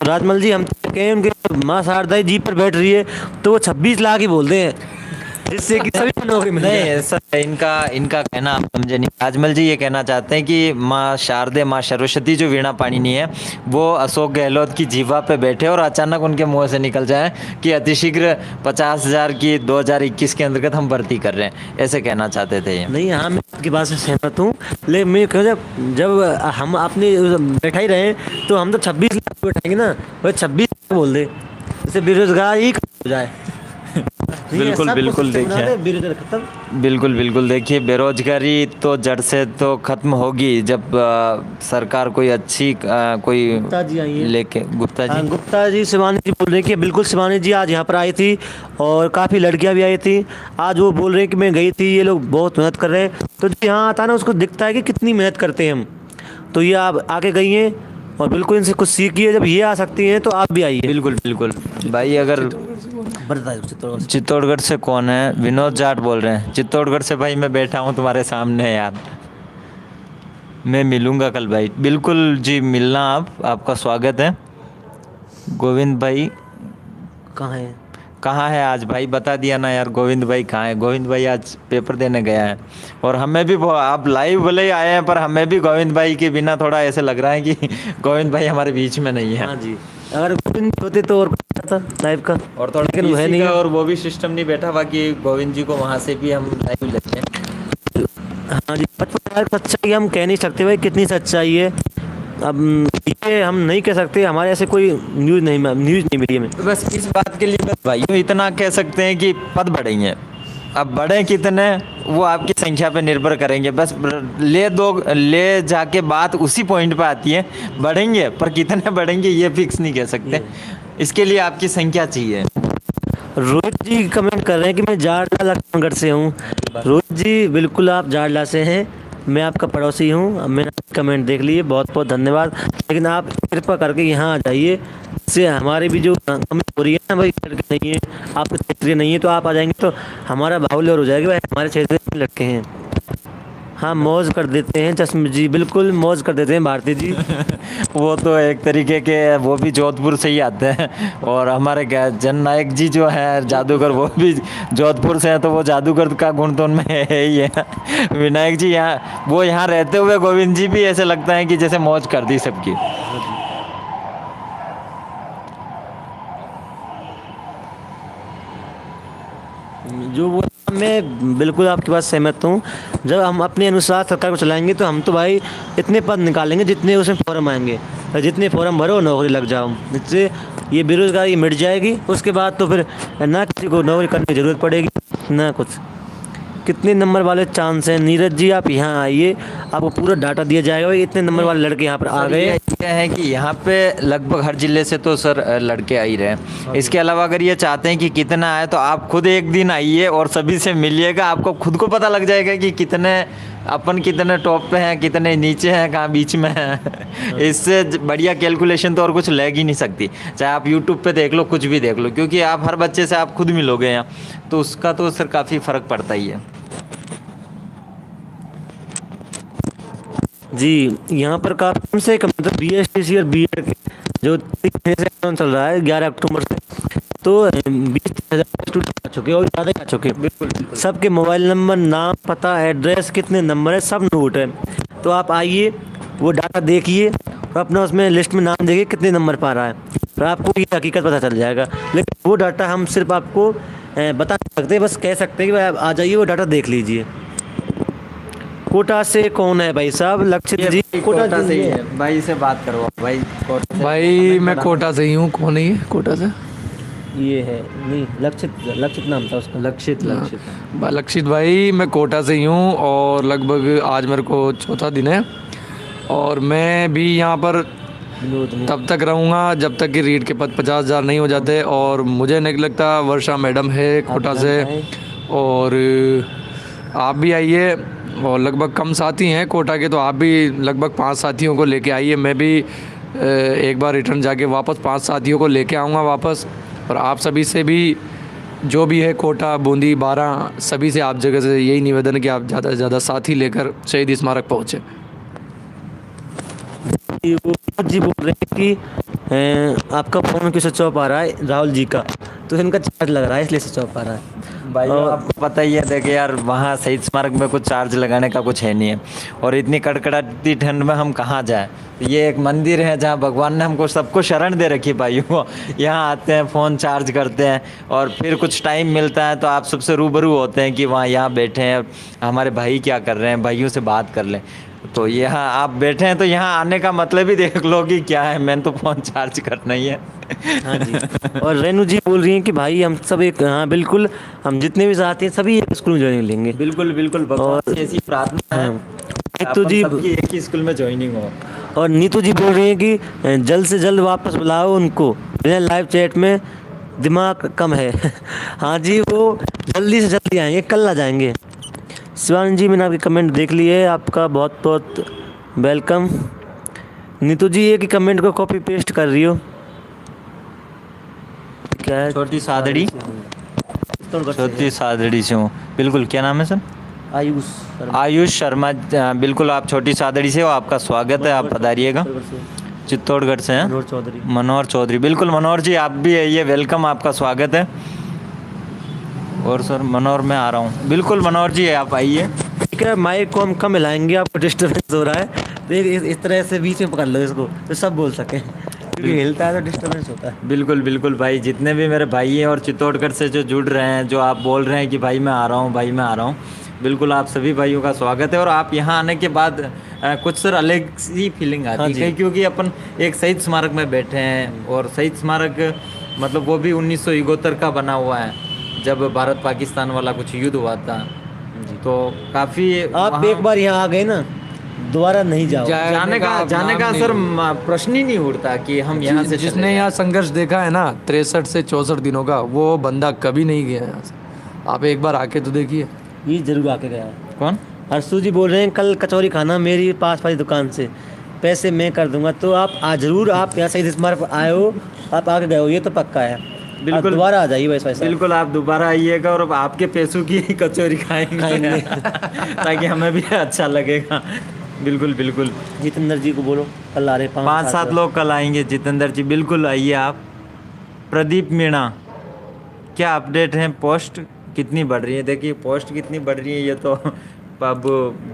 राजमल जी हम तो कहें उनके माँ शारदा जीप पर बैठ रही है तो वो 26 लाख ही बोलते हैं, जिससे कि सभी को नौकरी मिल जाए। नहीं सर, इनका कहना आप समझे नहीं। राजमल जी ये कहना चाहते हैं कि माँ शारदे, माँ सरस्वती जो वीणा पाणिनी है, वो अशोक गहलोत की जीवा पे बैठे और अचानक उनके मुंह से निकल जाए कि अतिशीघ्र 50,000 की 2021 के अंतर्गत हम भर्ती कर रहे हैं, ऐसे कहना चाहते थे ये। नहीं हाँ, मैं आपकी बात से सहमत हूँ, लेकिन मैं कहूँ जब हम अपने बैठा ही रहे तो हम तो 26 लाख बैठाएंगे ना, वह 26 लाख बोल दे, जैसे बेरोजगार ही हो जाए। बिल्कुल बिल्कुल, देखिए बिल्कुल बिल्कुल, देखिए बेरोजगारी तो जड़ से तो खत्म होगी जब सरकार कोई अच्छी कोई गुप्ता जी आई हैं। लेके। गुप्ता जी, गुप्ता जी शिवानी जी बोल रहे हैं कि बिल्कुल शिवानी जी आज यहाँ पर आई थी और काफ़ी लड़कियाँ भी आई थी। आज वो बोल रहे हैं कि मैं गई थी, ये लोग बहुत मेहनत कर रहे हैं। तो जो यहाँ आता है ना उसको दिखता है कि कितनी मेहनत करते हैं हम। तो ये आप आके गई हैं और बिल्कुल इनसे कुछ सीखिए, जब ये आ सकती हैं तो आप भी आइए। बिल्कुल बिल्कुल भाई। अगर चित्तौड़गढ़ से कौन है? विनोद जाट बोल रहे हैं चित्तौड़गढ़ से। भाई मैं बैठा हूँ तुम्हारे सामने यार, मैं मिलूंगा कल भाई। बिल्कुल जी, मिलना, आप, आपका स्वागत है। गोविंद भाई कहाँ है? कहाँ है आज भाई, बता दिया ना यार, गोविंद भाई कहाँ है? गोविंद भाई आज पेपर देने गया है। और हमें भी आप लाइव भले ही आए हैं, पर हमें भी गोविंद भाई के बिना थोड़ा ऐसे लग रहा है कि गोविंद भाई हमारे बीच में नहीं है। हाँ जी, अगर गोविंद होते तो और कुछ था लाइव का, और थोड़ा लेकिन वह किसी नहीं का है। और वो भी सिस्टम नहीं बैठा, बाकी गोविंद जी को वहाँ से भी हम लाइव लेते हैं। हाँ जी, 55 सच्चाई हम कह नहीं सकते भाई कितनी सच्चाई है। अब ये हम नहीं कह सकते, हमारे ऐसे कोई न्यूज़ नहीं मिली हमें। तो बस इस बात के लिए बस भाइयों इतना कह सकते हैं कि पद बढ़ेंगे। अब बढ़े कितने वो आपकी संख्या पे निर्भर करेंगे। बस ले जाके बात उसी पॉइंट पे आती है, बढ़ेंगे पर कितने बढ़ेंगे ये फिक्स नहीं कह सकते। इसके लिए आपकी संख्या चाहिए। रोहित जी कमेंट कर रहे हैं कि मैं जाडला लखनगढ़ से हूँ। रोहित जी बिल्कुल आप जाडला से हैं, मैं आपका पड़ोसी हूँ। मैंने कमेंट देख लिए, बहुत बहुत धन्यवाद। लेकिन आप कृपा करके यहाँ आ जाइए, इससे हमारी भी जो कमी हो रही है ना भाई, लड़के नहीं है आपके क्षेत्रीय नहीं है, तो आप आ जाएंगे तो हमारा भाव और हो जाएगा भाई, हमारे क्षेत्र में लड़के हैं। हाँ मौज कर देते हैं चश्मे जी, बिल्कुल मौज कर देते हैं भारती जी। वो तो एक तरीके के वो भी जोधपुर से ही आते हैं, और हमारे जननायक जी जो है जादूगर वो भी जोधपुर से हैं, तो वो जादूगर का गुण तो उनमें है ही है। विनायक जी यहाँ रहते हुए गोविंद जी भी ऐसे लगता है कि जैसे मौज कर दी सबकी। जो वो मैं बिल्कुल आपकी बात सहमत हूँ। जब हम अपने अनुसार सरकार को चलाएंगे तो हम तो भाई इतने पद निकालेंगे जितने उसमें फॉर्म आएंगे, और जितने फॉर्म भरो नौकरी लग जाओ, जिससे ये बेरोजगारी मिट जाएगी। उसके बाद तो फिर ना किसी को नौकरी करने की ज़रूरत पड़ेगी ना कुछ। कितने नंबर वाले चांस हैं? नीरज जी आप यहाँ आइए, आपको पूरा डाटा दिया जाएगा भाई इतने नंबर वाले लड़के यहाँ पर आ गए। ये है कि यहाँ पे लगभग हर जिले से तो सर लड़के आ ही रहे हैं। इसके अलावा अगर ये चाहते हैं कि कितना आए, तो आप खुद एक दिन आइए और सभी से मिलिएगा, आपको खुद को पता लग जाएगा कि कितने टॉप पे हैं, कितने नीचे हैं, कहाँ बीच में हैं। इससे बढ़िया कैलकुलेशन तो और कुछ लग ही नहीं सकती। चाहे आप यूट्यूब पे देख लो, कुछ भी देख लो, क्योंकि आप हर बच्चे से आप खुद मिलोगे यहाँ, तो उसका तो सर काफ़ी फ़र्क पड़ता ही है। जी यहाँ पर कम से कम मतलब BSTC और BEd के जो 3 से एग्जाम चल रहा है 11 अक्टूबर से, तो 20,000 स्टूडेंट आ चुके हैं और ज़्यादा आ चुके हैं। बिल्कुल सबके मोबाइल नंबर, नाम, पता, एड्रेस, कितने नंबर है, सब नोट है। तो आप आइए, वो डाटा देखिए और अपना उसमें लिस्ट में नाम देखिए कितने नंबर पर आ रहा है, तो आपको ये हकीकत पता चल जाएगा। लेकिन वो डाटा हम सिर्फ आपको बता सकते, बस कह सकते हैं कि भाई आप आ जाइए, वो डाटा देख लीजिए। कोटा से कौन है भाई साहब? लक्षित जी कोटा से ही है भाई, से बात करो भाई। भाई मैं कोटा से ही हूँ। कौन है ये कोटा से? ये है नहीं, लक्षित नाम था उसका। लक्षित भाई मैं कोटा से ही हूँ, और लगभग आज मेरे को 4था दिन है, और मैं भी यहाँ पर तब तक रहूँगा जब तक कि रीड के पद 50,000 नहीं हो जाते। और मुझे नहीं लगता, वर्षा मैडम है कोटा से, और आप भी आइए। और लगभग कम साथी हैं कोटा के, तो आप भी लगभग 5 साथियों को लेके आइए। मैं भी एक बार रिटर्न जाके वापस 5 साथियों को लेके आऊँगा वापस। और आप सभी से भी जो भी है कोटा, बूंदी, 12 सभी से आप जगह से यही निवेदन है कि आप ज़्यादा से ज़्यादा साथी लेकर शहीद स्मारक पहुँचे। वो जी बोल रहे हैं कि आपका फ़ोन क्यों स्विच ऑफ आ रहा है राहुल जी का, तो इनका चार्ज लग रहा है इसलिए स्विच ऑफ आ रहा है। भाई आपको पता ही है, देखिए यार वहाँ शहीद स्मारक में कुछ चार्ज लगाने का कुछ है नहीं है, और इतनी कड़कड़ाती ठंड में हम कहाँ जाएं। ये एक मंदिर है जहाँ भगवान ने हमको सबको शरण दे रखी भाइयों को। यहाँ आते हैं, फ़ोन चार्ज करते हैं, और फिर कुछ टाइम मिलता है तो आप सबसे रूबरू होते हैं कि वहाँ यहाँ बैठे हैं, हमारे भाई क्या कर रहे हैं, भाइयों से बात कर लें। तो यहाँ आप बैठे हैं तो यहाँ आने का मतलब ही देख लो कि क्या है, मैंने तो फ़ोन चार्ज करना ही है। हाँ जी। और रेनू जी बोल रही हैं कि भाई हम सब एक, हाँ बिल्कुल, हम जितने भी साथी हैं सभी एक स्कूल में ज्वाइनिंग लेंगे। बिल्कुल बिल्कुल, भगवान की ऐसी प्रार्थना है नीतू जी सबकी एक ही स्कूल में ज्वाइनिंग हो। और नीतू जी बोल रही हैं कि जल्द से जल्द वापस बुलाओ उनको, लाइव चैट में दिमाग कम है। हाँ जी, वो जल्दी से जल्दी आएंगे, कल आ जाएंगे। शिवानी जी मैंने आपकी कमेंट देख ली है, आपका बहुत बहुत वेलकम। नीतू जी एक ही कमेंट को कॉपी पेस्ट कर रही हो, क्या है? छोटी सादड़ी से हूँ। बिल्कुल, क्या नाम है सर? आयुष शर्मा। बिल्कुल, आप छोटी सादड़ी से हो, आपका स्वागत है, आप पधारिएगा। चित्तौड़गढ़ से हैं मनोहर चौधरी। मनोहर चौधरी, बिल्कुल मनोहर जी आप भी आइए, वेलकम, आपका स्वागत है। और सर मनोहर मैं आ रहा हूँ, बिल्कुल मनोहर जी आप आइए। ठीक है, माइक को हम कम हिलाएंगे, आपको डिस्टर्बेंस हो रहा है तो इस तरह से बीच में पकड़ लो इसको तो सब बोल सकें, क्योंकि हिलता है तो डिस्टर्बेंस होता है। बिल्कुल बिल्कुल भाई, जितने भी मेरे भाई हैं और चित्तौड़गढ़ से जो जुड़ रहे हैं, जो आप बोल रहे हैं कि भाई मैं आ रहा हूँ, भाई मैं आ रहा हूँ, बिल्कुल आप सभी भाइयों का स्वागत है। और आप यहाँ आने के बाद कुछ सर अलग सी फीलिंग हाँ आती जी। है, क्योंकि अपन एक शहीद स्मारक में बैठे हैं, और शहीद स्मारक मतलब वो भी 1971 का बना हुआ है, जब भारत पाकिस्तान वाला कुछ युद्ध हुआ था। तो काफ़ी आप एक बार यहाँ आ गए ना, दोबारा नहीं जाओ। जाने का सर प्रश्न ही नहीं उठता कि हम यहाँ से जिसने यहाँ संघर्ष देखा है ना 63 से 64 दिनों का, वो बंदा कभी नहीं गया यहाँ से। आप एक बार आके तो देखिए। ये जरूर आके गया। कौन? हर्षू जी बोल रहे हैं कल कचौरी खाना मेरी पास वाली दुकान से, पैसे मैं कर दूंगा। तो आप आज जरूर, आप यहाँ शहीद स्मारक पर आए हो, आप आके गए हो, ये तो पक्का है। बिल्कुल। आप दोबारा आ जाइए वैसे वैसा। बिल्कुल आप दोबारा आइएगा और आपके पैसों की कचौरी खाएंगे ताकि हमें भी अच्छा लगेगा। बिल्कुल बिल्कुल। जितेंद्र जी को बोलो कल आ रहे 5-7 लोग कल आएंगे। जितेंद्र जी बिल्कुल आइए आप। प्रदीप मीणा, क्या अपडेट है? पोस्ट कितनी बढ़ रही है? देखिए पोस्ट कितनी बढ़ रही है, ये तो अब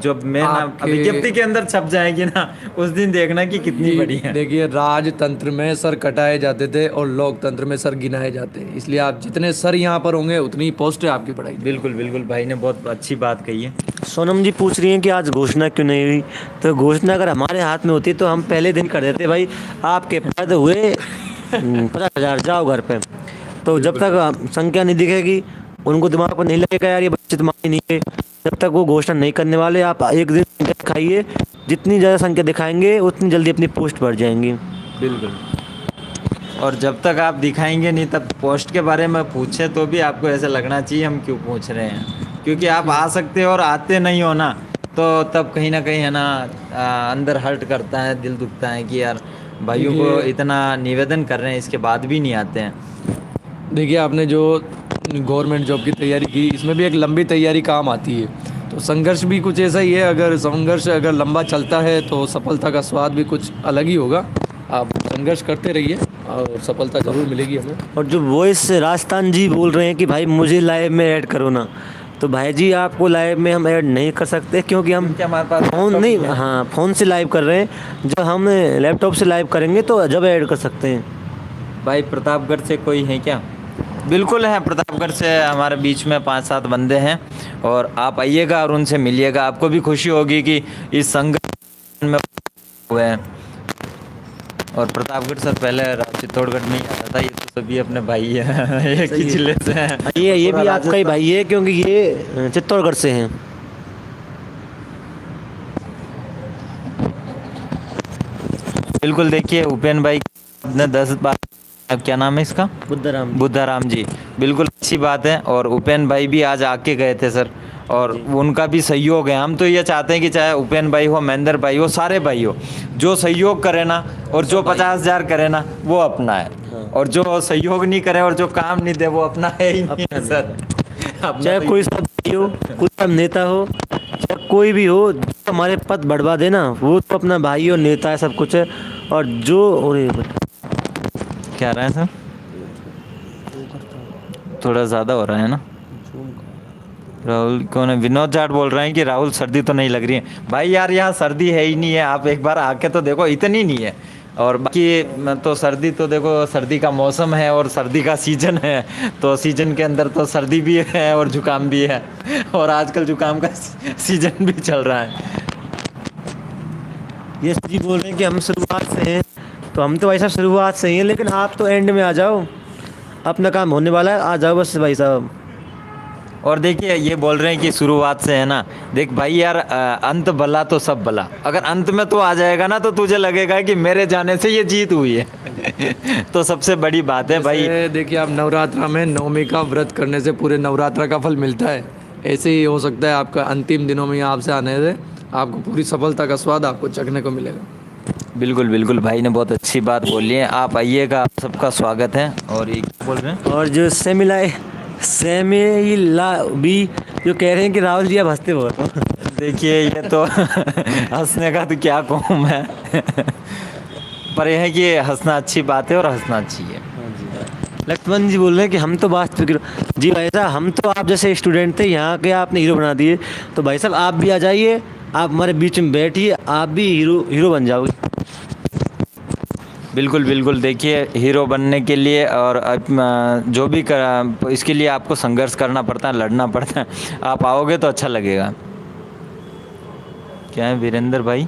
जब मैं विज्ञप्ति के अंदर छप जाएगी ना, उस दिन देखना कि कितनी बढ़ी है। देखिए राजतंत्र में सर कटाए जाते थे और लोकतंत्र में सर गिनाए जाते हैं, इसलिए आप जितने सर यहाँ पर होंगे उतनी पोस्ट है आपकी बढ़ाई। बिल्कुल बिल्कुल, भाई ने बहुत अच्छी बात कही है। सोनम जी पूछ रही हैं कि आज घोषणा क्यों नहीं हुई। तो घोषणा अगर हमारे हाथ में होती तो हम पहले दिन कर देते, भाई आपके पद हुए 50,000, जाओ घर पे। तो जब तक संख्या नहीं दिखेगी, उनको दिमाग पर नहीं लगेगा यार ये बच्चे तो माने नहीं है, जब तक वो घोषणा नहीं करने वाले, आप एक दिन संख्या दिखाइए, जितनी ज़्यादा संख्या दिखाएंगे उतनी जल्दी अपनी पोस्ट बढ़ जाएंगी। बिल्कुल। और जब तक आप दिखाएंगे नहीं, तब पोस्ट के बारे में पूछे तो भी आपको ऐसा लगना चाहिए हम क्यों पूछ रहे हैं, क्योंकि आप आ सकते हो और आते नहीं हो ना, तो तब कहीं ना कहीं है ना अंदर हर्ट करता है, दिल दुखता है कि यार भाइयों को इतना निवेदन कर रहे हैं, इसके बाद भी नहीं आते हैं। देखिए आपने जो गवर्नमेंट जॉब की तैयारी की, इसमें भी एक लंबी तैयारी काम आती है, तो संघर्ष भी कुछ ऐसा ही है। अगर संघर्ष अगर लंबा चलता है तो सफलता का स्वाद भी कुछ अलग ही होगा। आप संघर्ष करते रहिए और सफलता जरूर मिलेगी हमें। और जो वॉइस राजस्थान जी बोल रहे हैं कि भाई मुझे लाइव में ऐड करो ना, तो भाई जी आपको लाइव में हम ऐड नहीं कर सकते, क्योंकि हम हमारे पास फ़ोन नहीं, हाँ फ़ोन से लाइव कर रहे हैं। जब हम लैपटॉप से लाइव करेंगे तो जब ऐड कर सकते हैं। भाई प्रतापगढ़ से कोई है क्या? बिल्कुल है, प्रतापगढ़ से हमारे बीच में 5-7 बंदे हैं, और आप आइएगा और उनसे मिलिएगा, आपको भी खुशी होगी कि इस संगठन में हुए हैं। और प्रतापगढ़ सर पहले चित्तौड़गढ़ में ही आता था, ये तो सभी अपने भाई है, एक ही जिले से हैं। ये भी आपका ही भाई है, क्योंकि ये चित्तौड़गढ़ से हैं। बिल्कुल। देखिए उपेन भाई ने 10 बार, क्या नाम है इसका? बुद्धाराम जी, बिल्कुल अच्छी बात है। और उपेन भाई भी आज आके गए थे सर, और उनका भी सहयोग है। हम तो ये चाहते हैं कि चाहे उपेन भाई हो, महेंद्र भाई हो, सारे भाई हो, जो सहयोग करे ना और जो 50,000 करे ना वो अपना है, और जो सहयोग नहीं करे और जो काम नहीं दे वो अपना है ही नहीं है सर। चाहे कोई सा भाई हो, कोई सा नेता हो, चाहे कोई भी हो, जो हमारे पद बढ़वा देना वो तो अपना भाई और नेता है, सब कुछ है। और जो क्या रहा है सर, थोड़ा ज़्यादा हो रहा है ना। राहुल कौन है? विनोद जाट बोल रहे हैं कि राहुल सर्दी तो नहीं लग रही है। भाई यार यहाँ सर्दी है ही नहीं है, आप एक बार आके तो देखो, इतनी नहीं है। और बाकी तो सर्दी तो देखो, सर्दी का मौसम है और सर्दी का सीजन है, तो सीजन के अंदर तो सर्दी भी है और जुकाम भी है, और आजकल जुकाम का सीजन भी चल रहा है। ये जी बोल रहे हैं कि हम शुरुआत से हैं, तो हम तो भाई साहब शुरुआत से ही हैं, लेकिन आप तो एंड में आ जाओ, अपना काम होने वाला है, आ जाओ बस भाई साहब। और देखिए ये बोल रहे हैं कि शुरुआत से है ना, देख भाई यार अंत भला तो सब भला, अगर अंत में तू आ जाएगा ना तो तुझे लगेगा कि मेरे जाने से ये जीत हुई है तो सबसे बड़ी बात है भाई। देखिए आप नवरात्रा में नवमी का व्रत करने से पूरे नवरात्रा का फल मिलता है, ऐसे ही हो सकता है आपका अंतिम दिनों में आपसे आने से आपको पूरी सफलता का स्वाद आपको चखने को मिलेगा। बिल्कुल बिल्कुल, भाई ने बहुत अच्छी बात बोली है, आप आइएगा, आप सबका स्वागत है। और ये बोल रहे हैं, और जो सेमिला भी जो कह रहे हैं कि राहुल जी आप हंसते बहुत हो। देखिए ये तो हंसने का तो क्या कहूँ मैं पर यह है कि हंसना अच्छी बात है और हंसना चाहिए। लक्ष्मण जी बोल रहे हैं कि हम तो वास्तविक जी भाई साहब, हम तो आप जैसे स्टूडेंट थे, यहाँ के आपने हीरो बना दिए, तो भाई साहब आप भी आ जाइए, आप हमारे बीच में बैठिए, आप भी हीरो बन जाओगे। बिल्कुल बिल्कुल, देखिए हीरो बनने के लिए और जो भी इसके लिए आपको संघर्ष करना पड़ता है, लड़ना पड़ता है। आप आओगे तो अच्छा लगेगा। क्या है वीरेंद्र भाई?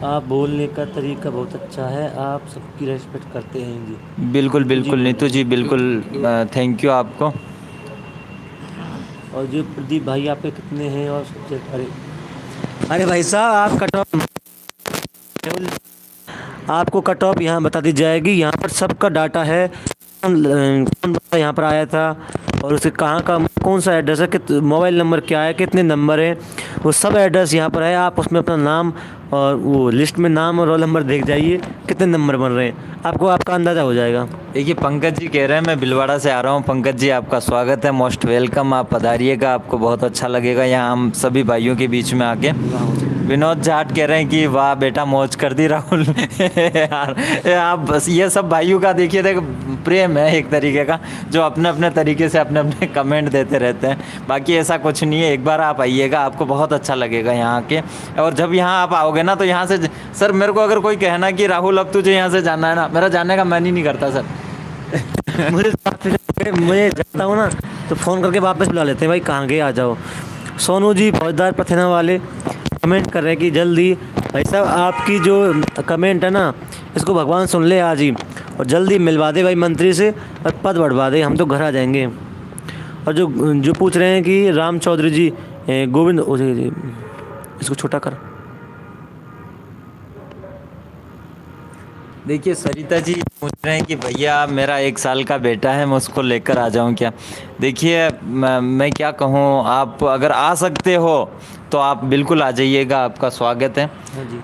आप बोलने का तरीका बहुत अच्छा है, आप सबकी रेस्पेक्ट करते हैं जी। बिल्कुल बिल्कुल नीतू जी, बिल्कुल थैंक यू आपको। और जो प्रदीप भाई आपके कितने हैं? और अरे भाई साहब, आप कट ऑफ, आपको कट ऑफ यहाँ बता दी जाएगी। यहाँ पर सबका डाटा है, कौन बंदा यहाँ पर आया था और उसके कहाँ का कौन सा एड्रेस है, मोबाइल नंबर क्या है, कितने नंबर हैं, वो सब एड्रेस यहाँ पर है। आप उसमें अपना नाम और वो लिस्ट में नाम और रोल नंबर देख जाइए, कितने नंबर बन रहे हैं, आपको आपका अंदाज़ा हो जाएगा। देखिए पंकज जी कह रहे हैं मैं भिलवाड़ा से आ रहा हूँ। पंकज जी आपका स्वागत है, मोस्ट वेलकम, आप पधारिएगा, आपको बहुत अच्छा लगेगा यहाँ हम सभी भाइयों के बीच में आके। विनोद जाट कह रहे हैं कि वाह बेटा मौज कर दी राहुल। यार आप बस ये सब भाइयों का देखिए देख प्रेम है एक तरीके का, जो अपने अपने तरीके से अपने अपने कमेंट देते रहते हैं। बाकी ऐसा कुछ नहीं है, एक बार आप आइएगा, आपको बहुत अच्छा लगेगा यहाँ के। और जब यहाँ आप आओगे ना तो यहाँ से सर मेरे को अगर कोई कहना कि राहुल अब तुझे यहाँ से जाना है ना, मेरा जाने का मन ही नहीं करता सर। मुझे जाता हूँ ना तो फ़ोन करके वापस बुला लेते हैं, भाई कहाँ गए, आ जाओ। सोनू जी फौजदार पथेना वाले कमेंट कर रहे हैं कि जल्दी, भाई साहब आपकी जो कमेंट है ना इसको भगवान सुन ले आज ही, और जल्दी मिलवा दे भाई मंत्री से और पद बढ़वा दे, हम तो घर आ जाएंगे। और जो पूछ रहे हैं कि राम चौधरी जी, गोविंद इसको छोटा कर। देखिए सरिता जी पूछ रहे हैं कि भैया मेरा 1 साल का बेटा है, मैं उसको लेकर आ जाऊं क्या? देखिए मैं क्या कहूं, आप अगर आ सकते हो तो आप बिल्कुल आ जाइएगा, आपका स्वागत है।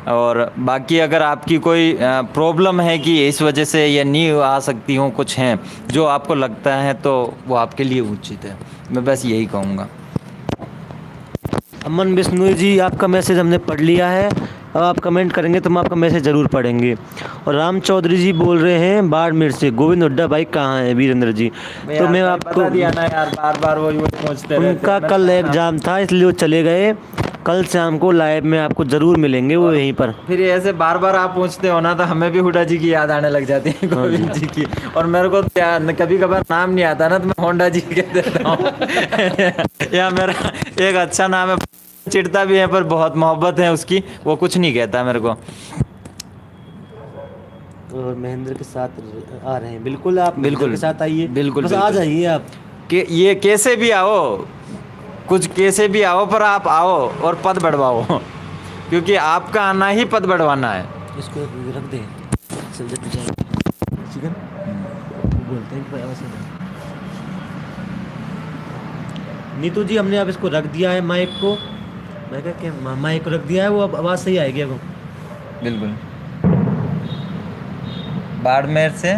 और बाकी अगर आपकी कोई प्रॉब्लम है कि इस वजह से ये नहीं आ सकती हूँ, कुछ हैं जो आपको लगता है तो वो आपके लिए उचित है, मैं बस यही कहूँगा। अमन बिश्नोई जी आपका मैसेज हमने पढ़ लिया है, अब आप कमेंट करेंगे तो हम आपका मैसेज ज़रूर पढ़ेंगे। और राम चौधरी जी बोल रहे हैं बाड़मेर से, गोविंद हुड्डा भाई कहाँ हैं वीरेंद्र जी? तो मैं आपको दिया ना यार, बार बार वही पूछते रहते हैं। उनका कल एग्जाम था इसलिए वो चले गए, कल शाम को लाइव में आपको ज़रूर मिलेंगे वो यहीं पर। फिर ऐसे बार बार आप पूछते हो ना तो हमें भी हुड्डा जी की याद आने लग जाती है, गोविंद जी की। और मेरे को कभी कभार नाम नहीं आता ना तो मैं होंडा जी कह देता हूँ। या मेरा एक अच्छा नाम है, चिढ़ता भी है पर बहुत मोहब्बत है उसकी, वो कुछ नहीं कहता मेरे को। और महेंद्र के साथ आ रहे हैं, बिल्कुल आप बिल्कुल के साथ आइए, बिल्कुल बस आ जाइए आप। कि ये कैसे भी आओ, कुछ कैसे भी आओ पर आप आओ और पद बढ़वाओ, क्योंकि आपका आना ही पद बढ़वाना है। इसको रख दें चिकन बोलते हैं। नीतू जी हमने अब इसको रख दिया है माइक को, मैं क्या माइक को रख दिया है, वो अब आवाज़ सही आएगी अब। बिल्कुल। बाड़मेर से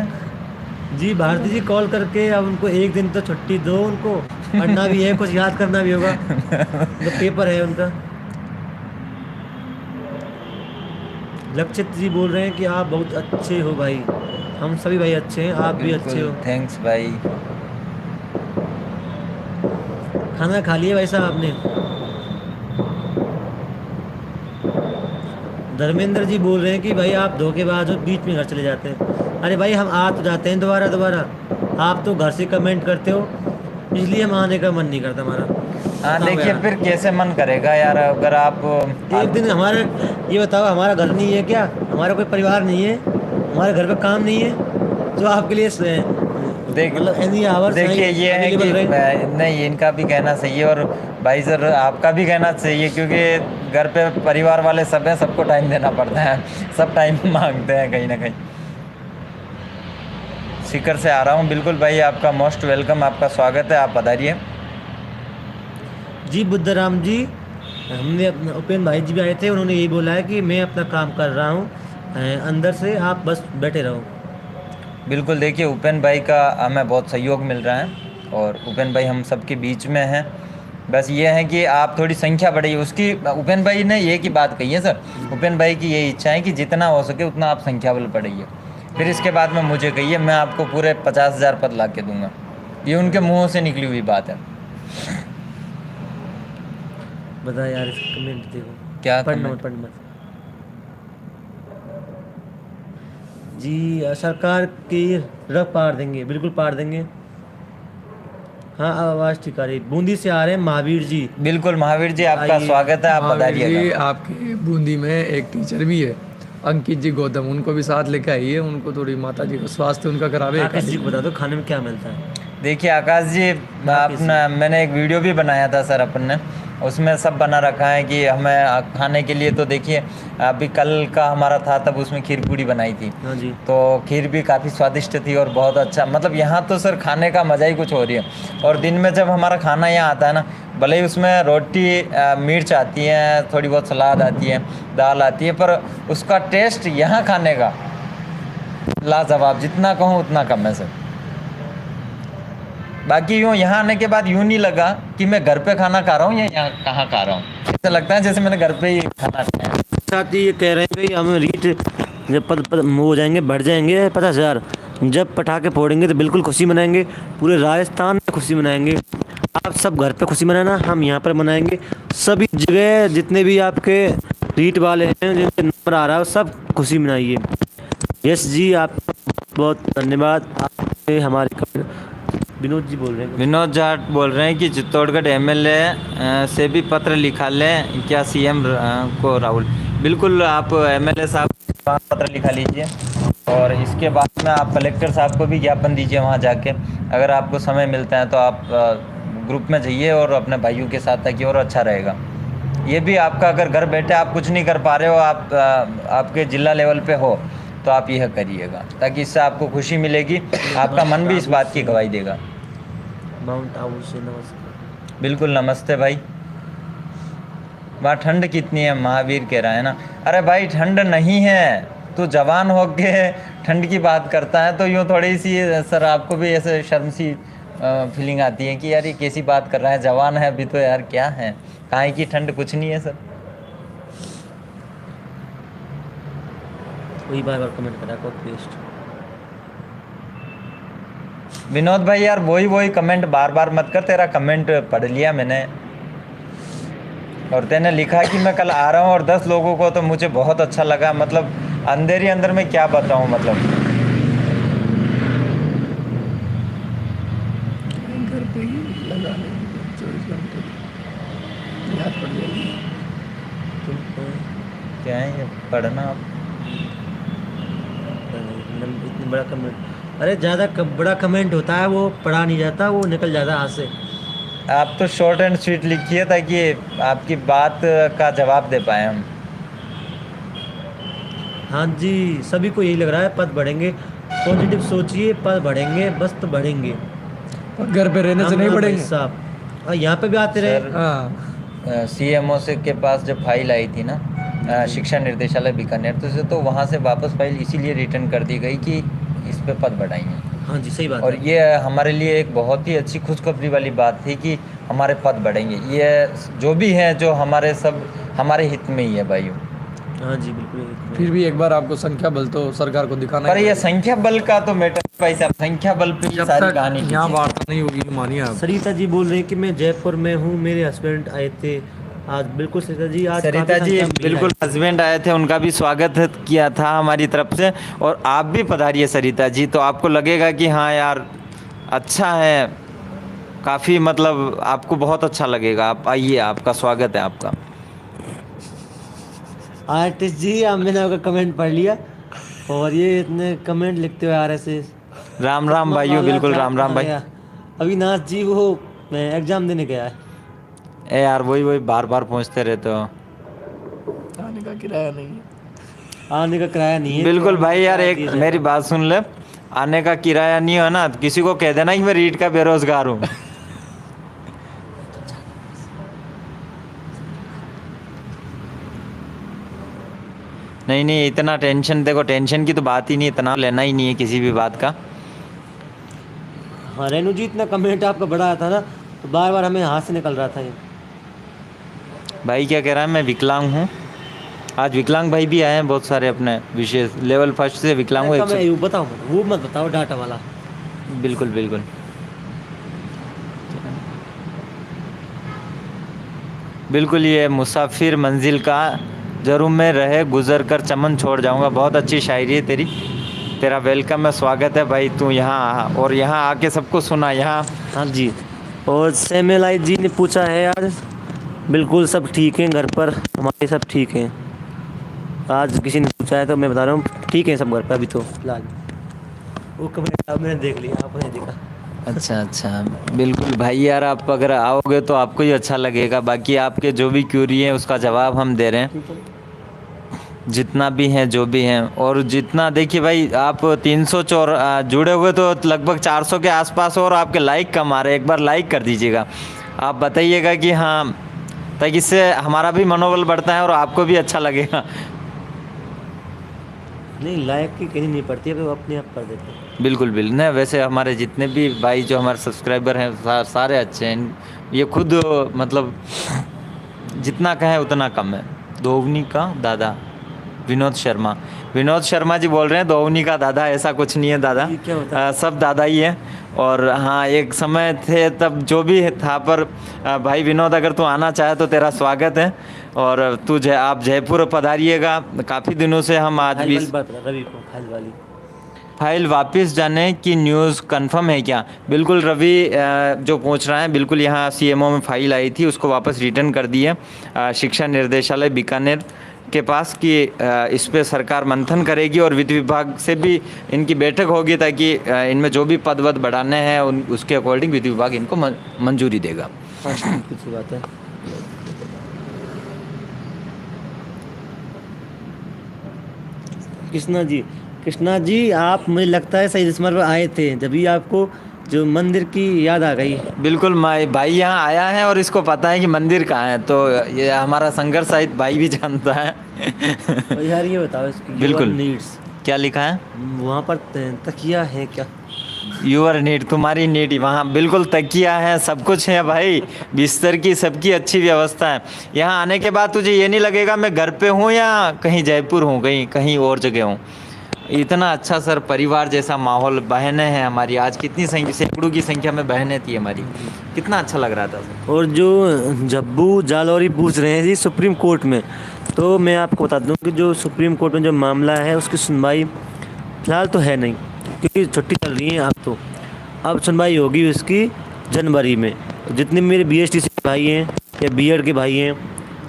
जी भारती जी कॉल करके अब उनको एक दिन तो छुट्टी दो, उनको पढ़ना भी है, कुछ याद करना भी होगा, तो पेपर है उनका। लक्षित जी बोल रहे हैं कि आप बहुत अच्छे हो भाई, हम सभी भाई अच्छे हैं, आप भी अच्छे हो। थैंक्स भाई। खाना खा लिया भाई साहब आपने? धर्मेंद्र जी बोल रहे हैं कि भाई आप धोखेबाज हो, बीच में घर चले जाते हैं। अरे भाई हम आ तो जाते हैं दोबारा, आप तो घर से कमेंट करते हो, इसलिए हम आने का मन नहीं करता हमारा। हाँ देखिए फिर कैसे मन करेगा यार, अगर आप एक दिन हमारे ये बताओ, हमारा घर नहीं है क्या, हमारा कोई परिवार नहीं है, हमारे घर पे काम नहीं है जो आपके लिए देखिए ये है कि नहीं, इनका भी कहना सही है और भाई सर आपका भी कहना सही है, क्योंकि घर पे परिवार वाले सब हैं, सबको टाइम देना पड़ता है, सब टाइम मांगते हैं कहीं ना कहीं। सीकर से आ रहा हूँ, बिल्कुल भाई आपका मोस्ट वेलकम, आपका स्वागत है, आप पधारिए। जी बुद्धराम जी, हमने अपना उपेंद्र भाई जी भी आए थे, उन्होंने यही बोला है कि मैं अपना काम कर रहा हूँ अंदर से, आप बस बैठे रहो। बिल्कुल, देखिए उपेंद्र भाई का हमें बहुत सहयोग मिल रहा है और उपेंद्र भाई हम सबके बीच में हैं, बस ये है कि आप थोड़ी संख्या बढ़ाइए उसकी। उपेंद्र भाई ने ये की बात कही है सर, उपेंद्र भाई की ये इच्छा है कि जितना हो सके उतना आप संख्या बल बढ़ाइए। फिर इसके बाद में मुझे कहिए, मैं आपको पूरे 50,000 पद ला के दूंगा। ये उनके मुंहों से निकली हुई बात है। बता यार, इसका कमेंट देखो। क्या पढ़ना comment? मत, पढ़ना मत जी। सरकार की रफ पार देंगे, बिल्कुल पार देंगे। हाँ, आवाज़ ठीक आ रही। बूंदी से आ रहे हैं महावीर जी। बिल्कुल महावीर जी, आपका आइए। स्वागत है, आप महावीर जी, बताइएगा। आपके बूंदी में एक टीचर भी है, अंकित जी गौतम, उनको भी साथ लेके आइए। उनको थोड़ी माता जी का स्वास्थ्य उनका करावे। आकाश जी को बता दो खाने में क्या मिलता है। देखिए आकाश जी, अपना मैंने एक वीडियो भी बनाया था सर अपन ने, उसमें सब बना रखा है कि हमें खाने के लिए। तो देखिए अभी कल का हमारा था, तब उसमें खीर पूड़ी बनाई थी। हाँ जी। तो खीर भी काफ़ी स्वादिष्ट थी और बहुत अच्छा, मतलब यहाँ तो सर खाने का मज़ा ही कुछ हो रही है। और दिन में जब हमारा खाना यहाँ आता है ना, भले ही उसमें रोटी मिर्च आती है, थोड़ी बहुत सलाद आती है, दाल आती है, पर उसका टेस्ट यहाँ खाने का लाजवाब, जितना कहूँ उतना कम है सर। बाकी यूँ यहाँ आने के बाद यूँ नहीं लगा कि मैं घर पे खाना खा रहा हूँ या यहाँ कहाँ खा रहा हूँ। ऐसा लगता है जैसे मैंने घर पे ही खाना खाया है। साथ ही ये कह रहे हैं कि हमें रीट जब पद हो जाएंगे, बढ़ जाएंगे 50,000, जब पटाखे फोड़ेंगे तो बिल्कुल खुशी मनाएंगे। पूरे राजस्थान में खुशी मनाएंगे। आप सब घर पे खुशी मनाना, हम यहाँ पर मनाएंगे। सभी जगह जितने भी आपके रीट वाले हैं, जिनके नंबर आ रहा है, सब खुशी मनाइए। यस जी, आप बहुत धन्यवाद। आपने हमारे विनोद जी बोल रहे हैं। विनोद जाट बोल रहे हैं कि चित्तौड़गढ़ एमएलए से भी पत्र लिखा लें क्या सीएम को राहुल। बिल्कुल, आप एमएलए साहब को पत्र लिखा लीजिए और इसके बाद में आप कलेक्टर साहब को भी ज्ञापन दीजिए वहाँ जाके। अगर आपको समय मिलता है तो आप ग्रुप में जाइए और अपने भाइयों के साथ, ताकि और अच्छा रहेगा। ये भी आपका, अगर घर बैठे आप कुछ नहीं कर पा रहे हो, आप आपके ज़िला लेवल पे हो, तो आप यह करिएगा, ताकि इससे आपको खुशी मिलेगी, आपका मन भी इस बात की गवाही देगा। माउंट आबू से नमस्कार। बिल्कुल नमस्ते भाई। वहाँ ठंड कितनी है, महावीर कह रहा है ना। अरे भाई ठंड नहीं है, तो जवान हो के ठंड की बात करता है, तो यूँ थोड़ी सी सर आपको भी ऐसे शर्म सी फीलिंग आती है कि यार ये कैसी बात कर रहा है, जवान है अभी तो यार, क्या है, काहे की ठंड, कुछ नहीं है सर। वही बार बार कमेंट करा कॉपी पेस्ट। विनोद भाई यार वही कमेंट बार बार मत कर, तेरा कमेंट पढ़ लिया मैंने, और तेने लिखा कि मैं कल आ रहा हूँ और 10 लोगों को, तो मुझे बहुत अच्छा लगा। मतलब अंधेर ही अंदर में क्या बताऊँ, मतलब घर पे ही लगा लेंगे 24 घंटे, याद पड़ जाएगी। क्या है ये पढ़ना आप। इतनी बड़ा कमेंट, अरे ज़्यादा बड़ा कमेंट होता है वो पढ़ा नहीं जाता, वो निकल जाता है हाथ से। आप तो शॉर्ट एंड स्वीट लिखिए ताकि आपकी बात का जवाब दे पाए हम। हाँ जी, सभी को यही लग रहा है पद बढ़ेंगे। पॉजिटिव सोचिए, पद बढ़ेंगे, बस तो बढ़ेंगे। और घर पे रहने से नहीं बढ़ेंगे साहब। हाँ, यहाँ पे भी आते रहे। सर, हाँ, सीएमओ से के पास जब फाइल आई थी ना, शिक्षा निर्देशालय बीकानेर, तो वहाँ से वापस फाइल इसीलिए रिटर्न कर दी गई कि इस पे पद बढ़ाएंगे। हाँ जी, सही बात और है। ये हमारे लिए एक बहुत ही अच्छी खुशखबरी वाली बात थी कि हमारे पद बढ़ेंगे। ये जो भी है, जो हमारे सब हमारे हित में ही है भाइयों। हाँ जी, बिल्कुल। फिर भी एक बार आपको संख्या बल तो सरकार को दिखाना पर ही ये पड़ेगा। संख्या बल का तो मैटर भाई साहब, संख्या बल पे ये जब सारी तक कहानी यहाँ खींची। वार्ता नहीं होगी, मानिए आप। सरिता जी बोल रहे हैं कि मैं जयपुर में हूँ, मेरे हस्बैंड आए थे आज। बिल्कुल सरिता जी, आज सरिता काफी जी संख्या में बिल्कुल, हस्बैंड आए थे, उनका भी स्वागत किया था हमारी तरफ से, और आप भी पधारिए सरिता जी, तो आपको लगेगा कि हाँ यार अच्छा है, काफ़ी मतलब आपको बहुत अच्छा लगेगा। आप आइए, आपका स्वागत है आपका। आर्टिस्ट जी, अब मैंने आपका कमेंट पढ़ लिया, और ये इतने कमेंट लिखते हुए आ रहे थे। राम राम भाइयों, बिल्कुल राम राम भाई। अविनाश जी वो मैं एग्जाम देने गया है। ए यार वही बार बार पहुँचते रहते हो। आने का किराया नहीं है। आने का किराया नहीं है। बिल्कुल तो भाई यार, किराया एक दिया जाएगा। मेरी बात सुन ले, आने का किराया नहीं हो ना, तो किसी को कह देना कि मैं रीट का बेरोजगार हूँ। नहीं इतना टेंशन, देखो टेंशन की तो बात ही नहीं, इतना लेना ही नहीं है किसी भी बात का। हाँ रेनू जी, इतना कमेंट आपका बड़ा था ना, तो बार बार हमें हाथ से निकल रहा था ये। भाई क्या कह रहा है, मैं विकलांग हूँ। आज विकलांग भाई भी आए हैं बहुत सारे, अपने विशेष लेवल 1 से विकलांग हुए। मैं यूँ बताओ मत, वो मत बताओ डाटा वाला। बिल्कुल बिल्कुल। बिल्कुल, ये मुसाफिर मंजिल का जरूर में रहे गुजर कर चमन छोड़ जाऊंगा। बहुत अच्छी शायरी है तेरी। तेरा वेलकम है, स्वागत है भाई, तू यहाँ आ और यहाँ आके सबको सुना यहाँ। हाँ जी। और सेमेलाई जी ने पूछा है आज, बिल्कुल सब ठीक हैं घर पर, हमारे सब ठीक हैं। आज किसी ने पूछा है तो मैं बता रहा हूँ ठीक है सब घर पर अभी तो फिलहाल। वो कमेंट मैंने देख लिया, आपने देखा। अच्छा अच्छा, बिल्कुल भाई यार, आप अगर आओगे तो आपको ही अच्छा लगेगा। बाकी आपके जो भी क्यूरी है उसका जवाब हम दे रहे हैं, जितना भी हैं जो भी हैं। और जितना देखिए भाई, आप 304 जुड़े हुए तो लगभग 400 के आसपास, और आपके लाइक कम आ रहे हैं। एक बार लाइक कर दीजिएगा, आप बताइएगा कि हाँ, ताकि इससे हमारा भी मनोबल बढ़ता है और आपको भी अच्छा लगेगा। नहीं, लाइक की कहीं नहीं पड़ती है, वो अपने आप कर देते हैं। बिल्कुल बिल्कुल। नहीं, वैसे हमारे जितने भी भाई जो हमारे सब्सक्राइबर हैं सारे अच्छे हैं। ये खुद मतलब जितना कहें उतना कम है। धोवनी का दादा विनोद शर्मा, विनोद शर्मा जी बोल रहे हैं धोवनी का दादा, ऐसा कुछ नहीं है दादा। ये क्या होता है? सब दादा ही है। और हाँ, एक समय थे तब जो भी था, पर भाई विनोद अगर तू आना चाहे तो तेरा स्वागत है। और आप जयपुर पधारिएगा। काफ़ी दिनों से हम आज भी रवि को फाइल वाली फाइल वापस जाने की न्यूज़ कंफर्म है क्या? बिल्कुल रवि जो पूछ रहा है, बिल्कुल यहाँ सीएमओ में फाइल आई थी, उसको वापस रिटर्न कर दी है शिक्षा निर्देशालय बीकानेर के पास कि इस पे सरकार मंथन करेगी और वित्त विभाग से भी इनकी बैठक होगी, ताकि इनमें जो भी पद वद बढ़ाने हैं उसके अकॉर्डिंग वित्त विभाग इनको मंजूरी देगा। कुछ बात है। कृष्णा जी आप, मुझे लगता है सही जिस्म पर आए थे, जब आपको जो मंदिर की याद आ गई। बिल्कुल, भाई यहाँ आया है और इसको पता है कि मंदिर कहाँ है, तो ये हमारा संघर्ष साहित्य भाई भी जानता है। और यार ये बताओ इसकी बिल्कुल। नीड्स क्या लिखा है वहाँ पर? तकिया है क्या? यूर नीड, तुम्हारी नीड वहाँ बिल्कुल तकिया है, सब कुछ है भाई, बिस्तर की सबकी अच्छी व्यवस्था है। यहाँ आने के बाद तुझे ये नहीं लगेगा मैं घर पे हूँ या कहीं जयपुर हूँ, कहीं और जगह हूँ। इतना अच्छा सर, परिवार जैसा माहौल, बहनें हैं हमारी। आज कितनी सैकड़ों की संख्या में बहनें थी हमारी, कितना अच्छा लग रहा था सर। और जो जब्बू जालौरी पूछ रहे हैं जी सुप्रीम कोर्ट में, तो मैं आपको बता दूं कि जो सुप्रीम कोर्ट में जो मामला है उसकी सुनवाई फ़िलहाल तो है नहीं, क्योंकि छुट्टी चल रही है। अब सुनवाई होगी उसकी जनवरी में। जितने मेरे BSTC के भाई हैं या B.Ed के भाई हैं,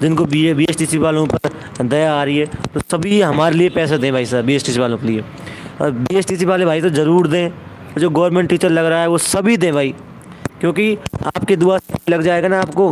जिनको BSTC वालों पर दया आ रही है, तो सभी हमारे लिए पैसे दें भाई साहब, BSTC वालों के लिए। और BSTC वाले भाई तो ज़रूर दें, जो गवर्नमेंट टीचर लग रहा है वो सभी दें भाई, क्योंकि आपकी दुआ लग जाएगा ना, आपको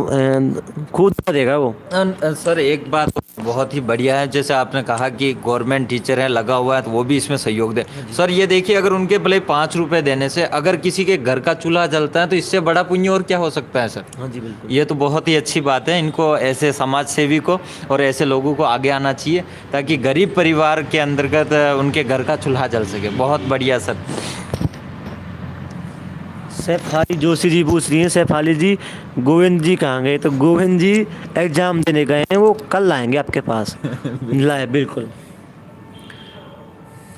खुद देगा वो। सर एक बात बहुत ही बढ़िया है, जैसे आपने कहा कि गवर्नमेंट टीचर है लगा हुआ है, तो वो भी इसमें सहयोग दे। सर ये देखिए, अगर उनके भले 5 रुपए देने से अगर किसी के घर का चूल्हा जलता है तो इससे बड़ा पुण्य और क्या हो सकता है सर। हाँ जी बिल्कुल। ये तो बहुत ही अच्छी बात है। इनको ऐसे समाज सेवी को और ऐसे लोगों को आगे आना चाहिए, ताकि गरीब परिवार के अंतर्गत उनके घर का चूल्हा जल सके। बहुत बढ़िया सर। सैफाली जोशी जी पूछ रही हैं, सैफाली जी गोविंद जी कहाँ गए? तो गोविंद जी एग्ज़ाम देने गए हैं, वो कल आएंगे आपके पास। लाए बिल्कुल।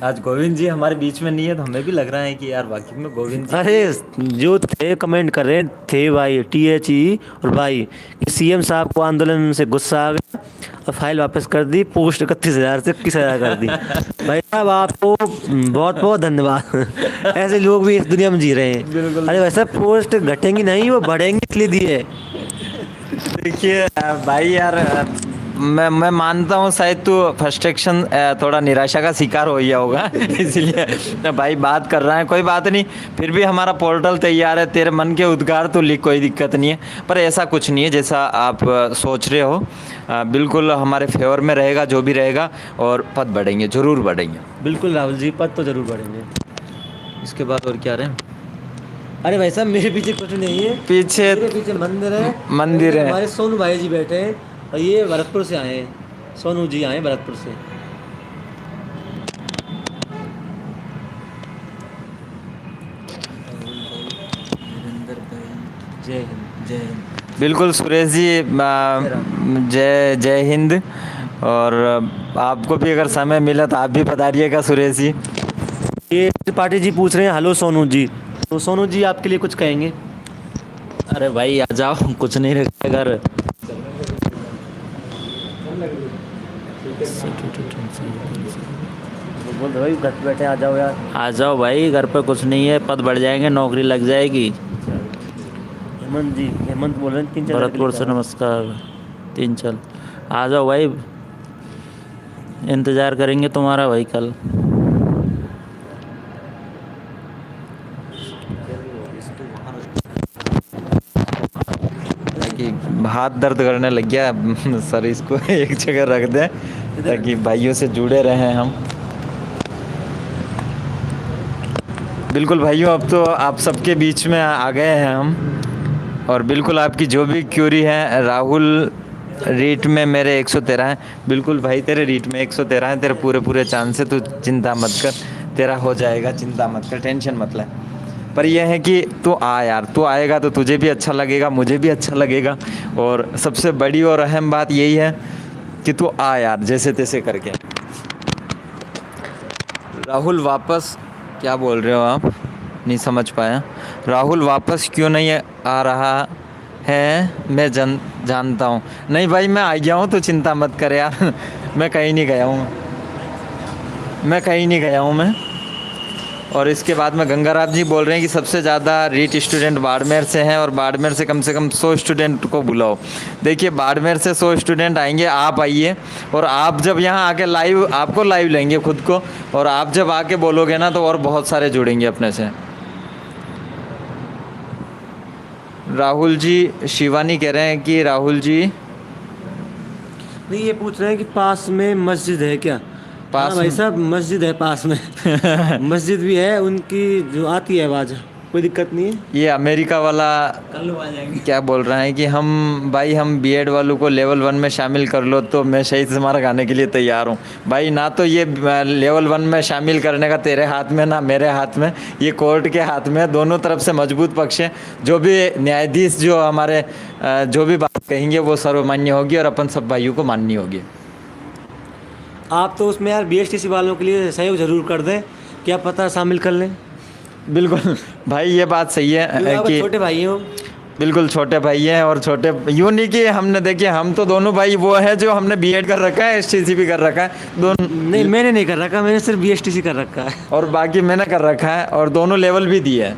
आज गोविंद जी हमारे बीच में नहीं है, तो हमें भी लग रहा है कि यार वाकई में गोविंद जी। अरे जो थे कमेंट कर रहे थे भाई, THE और भाई कि CM साहब को आंदोलन से गुस्सा आ गया और फाइल वापस कर दी, पोस्ट 31,000 से 21,000 कर दी। भाई साहब आपको बहुत बहुत धन्यवाद। ऐसे लोग भी इस दुनिया में जी रहे हैं। अरे वैसा पोस्ट घटेंगी नहीं, वो बढ़ेंगी, इसलिए दिए। देखिए भाई यार, मैं मानता हूँ शायद तू फ्रस्ट्रेशन थोड़ा निराशा का शिकार हो गया होगा, इसलिए भाई बात कर रहा है। कोई बात नहीं, फिर भी हमारा पोर्टल तैयार है, तेरे मन के उद्गार तो लिख, कोई दिक्कत नहीं है। पर ऐसा कुछ नहीं है जैसा आप सोच रहे हो, बिल्कुल हमारे फेवर में रहेगा जो भी रहेगा, और पद बढ़ेंगे, ज़रूर बढ़ेंगे। बिल्कुल राहुल जी, पद तो जरूर बढ़ेंगे। इसके बाद और क्या रहे? अरे भाई साहब मेरे पीछे कुछ नहीं है, पीछे मेरे पीछे मंदिर है। मंदिर है। हमारे सोनू भाई जी बैठे हैं, और ये भरतपुर से आए हैं, सोनू जी आए हैं भरतपुर से। जय हिंद। बिल्कुल सुरेश जी, जय जय हिंद। और आपको भी अगर समय मिला तो आप भी पधारिएगा सुरेश जी। ये त्रिपाठी जी पूछ रहे हैं हेलो सोनू जी, तो सोनू जी आपके लिए कुछ कहेंगे? अरे भाई आ जाओ, कुछ नहीं रखा घर। बोल रहे भाई घर पे बैठे आ जाओ यार। आ जाओ भाई, घर पे कुछ नहीं है, पद बढ़ जाएंगे, नौकरी लग जाएगी। हेमंत जी, हेमंत बोल रहे हैं 3-4 भरतपुर से नमस्कार। 3 चल आ जाओ भाई, इंतज़ार करेंगे तुम्हारा भाई कल। कि हाथ दर्द करने लग गया सर, इसको एक जगह रख दें ताकि भाइयों से जुड़े रहें हम। बिल्कुल भाइयों, अब तो आप सबके बीच में आ गए हैं हम, और बिल्कुल आपकी जो भी क्यूरी है, राहुल रीट में मेरे 113 है। बिल्कुल भाई, तेरे रीट में 113 है, तेरे पूरे चांस है, तू चिंता मत कर, तेरा हो जाएगा, चिंता मत कर, टेंशन मत ले। पर यह है कि तू आ यार, तू आएगा तो तुझे भी अच्छा लगेगा, मुझे भी अच्छा लगेगा, और सबसे बड़ी और अहम बात यही है कि तू आ यार, जैसे तैसे करके। राहुल वापस, क्या बोल रहे हो आप? नहीं समझ पाया। राहुल वापस क्यों नहीं आ रहा है, मैं जानता हूँ। नहीं भाई, मैं आ गया हूँ, तो चिंता मत कर यार। मैं कहीं नहीं गया हूँ, मैं। और इसके बाद में गंगाराम जी बोल रहे हैं कि सबसे ज़्यादा रीट स्टूडेंट बाड़मेर से हैं, और बाड़मेर से कम 100 स्टूडेंट को बुलाओ। देखिए, बाड़मेर से 100 स्टूडेंट आएंगे, आप आइए, और आप जब यहाँ आके लाइव, आपको लाइव लेंगे खुद को, और आप जब आके बोलोगे ना तो और बहुत सारे जुड़ेंगे अपने से। राहुल जी, शिवानी कह रहे हैं कि राहुल जी, नहीं ये पूछ रहे हैं कि पास में मस्जिद है क्या? पास हाँ भाई में? साहब, मस्जिद है पास में। मस्जिद भी है उनकी, जो आती है आवाज़, कोई दिक्कत नहीं है। ये अमेरिका वाला क्या बोल रहा है कि हम बीएड वालों को लेवल 1 में शामिल कर लो, तो मैं शहीद स्मारक गाने के लिए तैयार हूँ। भाई, ना तो ये लेवल 1 में शामिल करने का तेरे हाथ में, ना मेरे हाथ में, ये कोर्ट के हाथ में। दोनों तरफ से मजबूत पक्ष है। जो भी न्यायाधीश जो हमारे जो भी बात कहेंगे वो सर्वमान्य होगी, और अपन सब भाइयों को माननी होगी। आप तो उसमें यार बीएसटीसी वालों के लिए सहयोग जरूर कर दें, क्या पता शामिल कर लें। बिल्कुल भाई, ये बात सही है कि छोटे भाई हो। बिल्कुल छोटे भाई हैं, और छोटे यूँ नहीं कि हमने, देखिए हम तो दोनों भाई वो है जो हमने बीएड कर रखा है, एसटीसी भी कर रखा है, दोनों। नहीं, मैंने नहीं कर रखा, मैंने सिर्फ बीएसटीसी कर रखा है, और बाकी मैंने कर रखा है, और दोनों लेवल भी दिए है।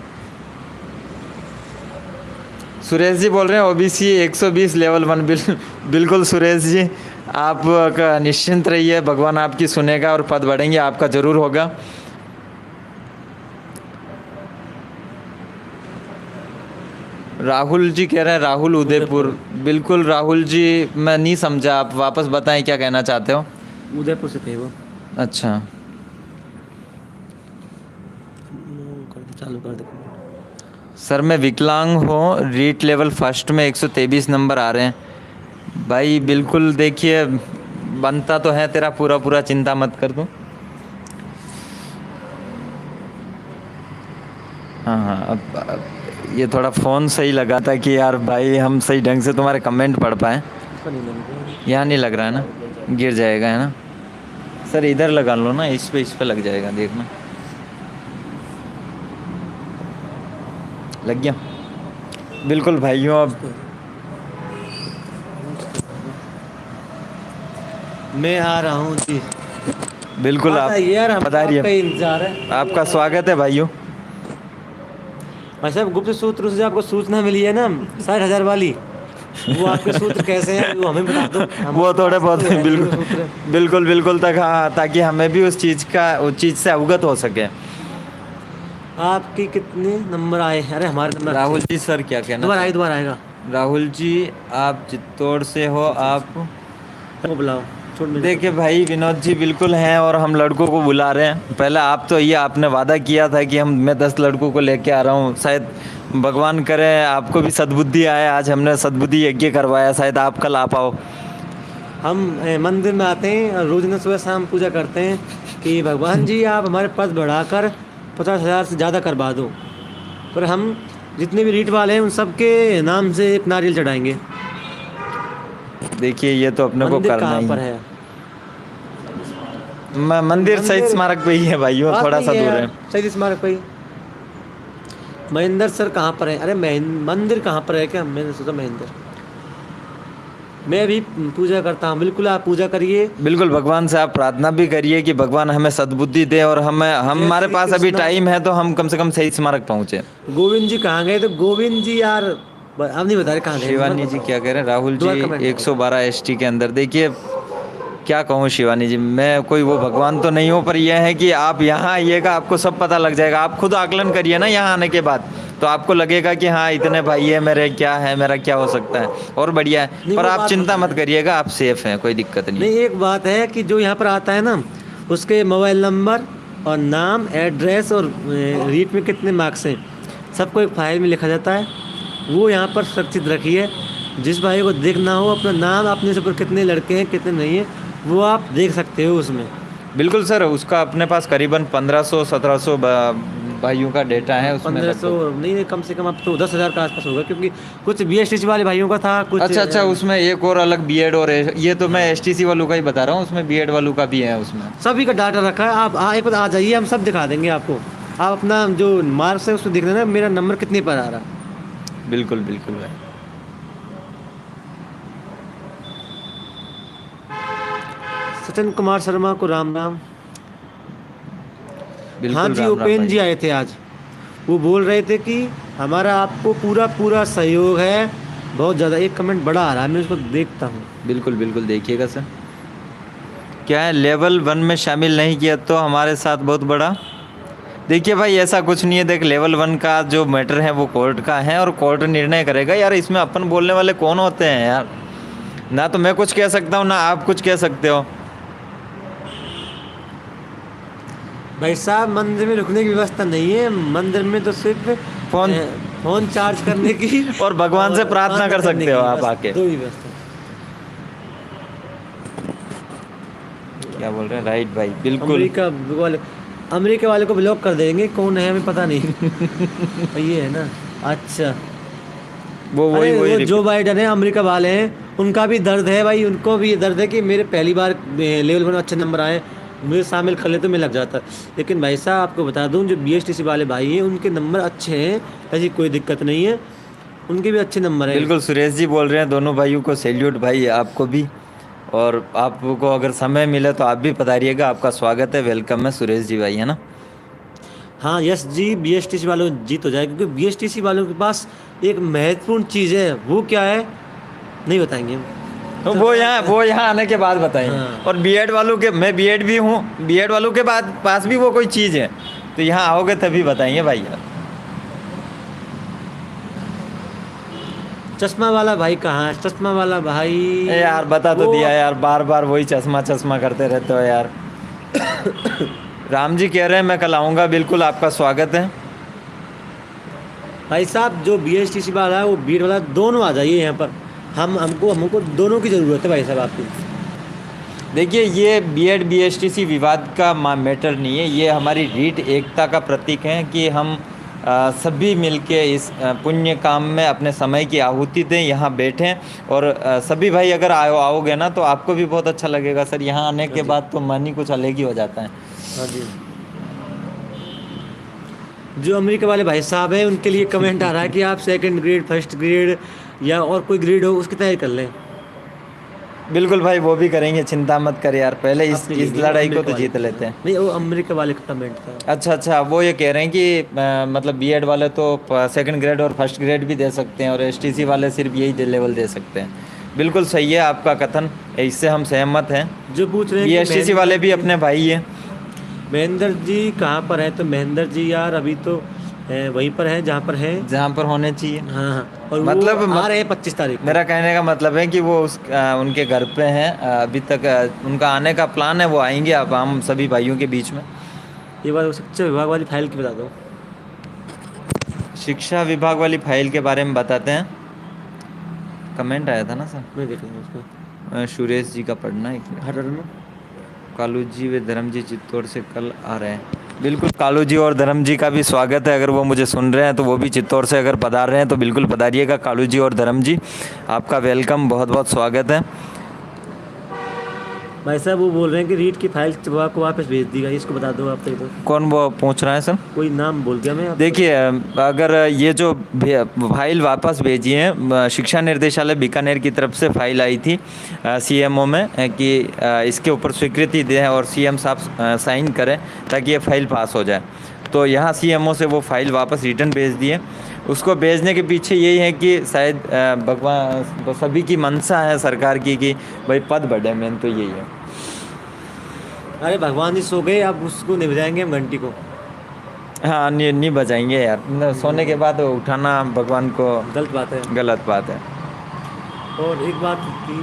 सुरेश जी बोल रहे हैं ओबीसी 120 लेवल 1। बिल्कुल सुरेश जी, आप निश्चिंत रहिए, भगवान आपकी सुनेगा, और पद बढ़ेंगे, आपका ज़रूर होगा। राहुल जी कह रहे हैं, राहुल उदयपुर। बिल्कुल राहुल जी, मैं नहीं समझा, आप वापस बताएं क्या कहना चाहते हो। उदयपुर से थे वो। अच्छा, चालू कर दे। सर मैं विकलांग हूँ, रीट लेवल फर्स्ट में 123 नंबर आ रहे हैं। भाई बिल्कुल, देखिए बनता तो है तेरा पूरा, चिंता मत कर तू। हाँ, अब ये थोड़ा फ़ोन सही लगा था कि यार भाई हम सही ढंग से तुम्हारे कमेंट पढ़ पाएँ। यहाँ नहीं लग रहा है ना, गिर जाएगा, है ना सर? इधर लगा लो ना, इस पे लग जाएगा, देखना लग गया। बिल्कुल भाइयों, अब मैं आ रहा हूँ जी। बिल्कुल आप बताइए, आपका इंतजार है। आपका स्वागत है भाइयों। भाई साहब, गुप्त सूत्र से आपको सूचना मिली है ना 60,000 वाली, वो आपके सूत्र कैसे हैं वो हमें बता दो। वो थोड़े बहुत बिल्कुल तक, हाँ, ताकि हमें भी उस चीज़ से अवगत हो सके। आपके कितने नंबर आए? अरे हमारे नंबर। राहुल जी सर क्या कहना? दोबारा आएगा। राहुल जी, आप चित्तौड़ से हो, आप वो बुलाओ। देखिए भाई, विनोद जी बिल्कुल हैं, और हम लड़कों को बुला रहे हैं। पहले आप तो ये आपने वादा किया था कि मैं 10 लड़कों को लेके आ रहा हूँ, शायद भगवान करे आपको भी सद्बुद्धि आए। आज हमने सद्बुद्धि यज्ञ करवाया, शायद आप कल आ पाओ। हम मंदिर में आते हैं और रोज़ सुबह शाम पूजा करते हैं कि भगवान जी आप हमारे पद बढ़ाकर 50,000 से ज़्यादा करवा दो, पर हम जितने भी रीट वाले हैं उन सबके नाम से एक नारियल चढ़ाएंगे। देखिए ये तो अपने को मंदिर करना कहाँ ही पर है। है? मंदिर शहीद मंदिर- स्मारक पे ही है भाई, वो बात थोड़ा नहीं सा दूर यार, है। शहीद स्मारक पे ही। महेंद्र सर कहाँ पर है? अरे मंदिर कहाँ पर है क्या? मैंने सोचा महेंद्र। मैं भी पूजा करता हूँ, बिल्कुल आप पूजा करिए। बिल्कुल, भगवान से आप प्रार्थना भी करिए कि भगवान हमें सद्बुद्धि दे, और हमारे श्री पास अभी कृष्णा। टाइम है तो हम कम से कम शहीद स्मारक पहुंचे। गोविंद जी कहाँ गए? तो गोविंद जी यार अब नहीं बता रहे कहाँ गए। शिवानी जी क्या कह रहे हैं? राहुल जी दोबारा कमेंट 112 एसटी के अंदर। देखिए क्या कहूँ शिवानी जी, मैं कोई वो भगवान तो नहीं हूँ, पर यह है कि आप यहाँ आइएगा, आपको सब पता लग जाएगा। आप खुद आकलन करिए ना यहाँ आने के बाद, तो आपको लगेगा कि हाँ इतने भाई है मेरे, क्या है मेरा, क्या हो सकता है, और बढ़िया है। नहीं, पर वो आप बात चिंता बता मत करिएगा, आप सेफ हैं, कोई दिक्कत नहीं। नहीं, एक बात है कि जो यहाँ पर आता है ना, उसके मोबाइल नंबर और नाम, एड्रेस और रीट में कितने मार्क्स हैं, सबको एक फाइल में लिखा जाता है। वो यहाँ पर सुरक्षित रखिए। जिस भाई को देखना हो अपना नाम, अपने से ऊपर कितने लड़के हैं कितने नहीं है, वो आप देख सकते हो उसमें। बिल्कुल सर, उसका अपने पास करीबन 1500-1700 भाइयों का डेटा है उसमें। 1500 नहीं, कम से कम अब तो 10,000 का आसपास होगा, क्योंकि कुछ BSTC वाले भाइयों का था कुछ। अच्छा, उसमें एक और अलग बीएड, और ये तो मैं एसटीसी वालों का ही बता रहा हूँ, उसमें बीएड वालों का भी है उसमें। सभी का डाटा रखा है। आप एक बार आ जाइए, हम सब दिखा देंगे आपको। आप अपना जो मार्क्स है उसमें देख लेना मेरा नंबर कितने पर आ रहा। बिल्कुल बिल्कुल भाई। सचिन कुमार शर्मा को राम राम। बिल्कुल हाँ जी, राम राम उपेन भाई। जी आए थे आज। वो बोल रहे थे कि हमारा आपको पूरा पूरा सहयोग है। बहुत ज़्यादा एक कमेंट बड़ा आ रहा है, मैं उसको देखता हूँ। बिल्कुल बिल्कुल देखिएगा सर। क्या है, लेवल 1 में शामिल नहीं किया तो हमारे साथ बहुत बड़ा। देखिए भाई ऐसा कुछ नहीं है। देख, लेवल 1 का जो मैटर है वो कोर्ट का है, और कोर्ट निर्णय करेगा यार। इसमें अपन बोलने वाले कौन होते हैं यार? ना तो मैं कुछ कह सकता हूँ, ना आप कुछ कह सकते हो। भाई साहब, मंदिर में रुकने की व्यवस्था नहीं है। मंदिर में तो सिर्फ फोन चार्ज करने की और भगवान से प्रार्थना कर करने सकते हो की आप बस, आके। दो ही व्यवस्था। क्या बोल रहे हैं? राइट भाई, बिल्कुल। अमेरिका वाले को ब्लॉक कर देंगे। कौन है हमें पता नहीं। ये है ना। अच्छा, वो अरे वो वही जो बाइडन है अमेरिका वाले हैं, उनका भी दर्द है भाई। उनको भी ये दर्द है कि मेरे पहली बार लेवल 1 में अच्छे नंबर आए, मुझे शामिल कर ले तो मैं लग जाता। लेकिन भाई साहब आपको बता दूं, जो BSTC वाले भाई हैं उनके नंबर अच्छे हैं, ऐसी कोई दिक्कत नहीं है, उनके भी अच्छे नंबर हैं। बिल्कुल। सुरेश जी बोल रहे हैं, दोनों भाइयों को सैल्यूट भाई, आपको भी। और आपको अगर समय मिले तो आप भी पधारिएगा, आपका स्वागत है, वेलकम है सुरेश जी भाई, है ना। हाँ यस जी, BSTC वालों जीत हो जाए, क्योंकि BSTC वालों के पास एक महत्वपूर्ण चीज़ है। वो क्या है नहीं बताएंगे हम। तो वो यहाँ आने के बाद बताएंगे। हाँ। और बीएड वालों के, मैं बीएड भी हूँ, बीएड वालों के बाद पास भी वो कोई चीज़ है, तो यहाँ आओगे तभी बताएंगे भाई यार। चश्मा वाला भाई कहाँ है? चश्मा वाला भाई यार बता तो दिया यार, बार बार वही चश्मा करते रहते हो यार। राम जी कह रहे हैं मैं कल आऊँगा। बिल्कुल, आपका स्वागत है भाई साहब। जो BSTC वाला है वो बीड वाला, दोनों आ जाइए यहाँ पर। हमको दोनों की ज़रूरत है भाई साहब आपकी। देखिए, ये बीएड BSTC विवाद का मैटर नहीं है, ये हमारी रीट एकता का प्रतीक है कि हम सभी मिलके इस पुण्य काम में अपने समय की आहुति दें, यहाँ बैठें। और सभी भाई अगर आओगे ना तो आपको भी बहुत अच्छा लगेगा सर। यहाँ आने के बाद तो मन ही कुछ अलग ही हो जाता है। हाँ जी। जो अमेरिका वाले भाई साहब हैं उनके लिए कमेंट आ रहा है कि आप सेकंड ग्रेड, फर्स्ट ग्रेड या और कोई ग्रेड हो उसकी तैयारी कर लें। बिल्कुल भाई, वो भी करेंगे, चिंता मत कर यार। पहले इस अपने लिए नहीं, लड़ाई को अमेरिका तो जीत वाले। लेते हैं। नहीं, वो अमेरिका वाले का कमेंट था। अच्छा, वो ये कह रहे हैं कि मतलब बीएड वाले तो सेकंड ग्रेड और फर्स्ट ग्रेड भी दे सकते हैं, और एसटीसी वाले सिर्फ यही लेवल दे सकते हैं। बिल्कुल सही है आपका कथन, इससे हम सहमत हैं। जो पूछ रहे हैं कि BSTC वाले भी अपने भाई हैं। महेंद्र जी कहाँ पर है? तो महेंद्र जी यार अभी तो वहीं पर है जहाँ पर है, जहाँ पर होने चाहिए। हाँ हाँ। और मतलब वो आ रहे हैं 25 तारीख को। मेरा कहने का मतलब है कि वो उनके घर पे हैं अभी तक। उनका आने का प्लान है, वो आएंगे अब हम सभी भाइयों के बीच में। ये बात शिक्षा विभाग वाली फाइल की बता दो। शिक्षा विभाग वाली फाइल के बारे में बताते हैं। कमेंट आया था ना सर, मैं देख लूँगा उसको। सुरेश जी का पढ़ना है। हट हट ना। कालू जी व धर्म जी चित्तौड़ से कल आ रहे हैं। बिल्कुल, कालू जी और धर्म जी का भी स्वागत है। अगर वो मुझे सुन रहे हैं तो वो भी चित्तौड़ से अगर पधार रहे हैं तो बिल्कुल पधारिएगा। कालू जी और धर्म जी, आपका वेलकम, बहुत बहुत स्वागत है। भाई साहब वो बोल रहे हैं कि रीट की फाइल को वापस भेज दी गई, इसको बता दो आप तो। कौन वो पूछ रहा है सर? कोई नाम बोल दिया मैं। देखिए, अगर ये जो फाइल वापस भेजी है, शिक्षा निर्देशालय बीकानेर की तरफ से फाइल आई थी सीएमओ में कि इसके ऊपर स्वीकृति दें और सीएम साहब साइन करें ताकि ये फाइल पास हो जाए। तो यहाँ सीएमओ से वो फाइल वापस रिटर्न भेज दिए। उसको भेजने के पीछे यही है कि शायद भगवान तो सभी की मंशा है सरकार की कि भाई पद बढ़े, मेन तो यही है। अरे भगवान जी सो गए, अब उसको नहीं बजाएंगे हम घंटी को। हाँ, नहीं बजाएंगे यार, सोने के बाद उठाना भगवान को गलत बात है। गलत बात है। और एक बात थी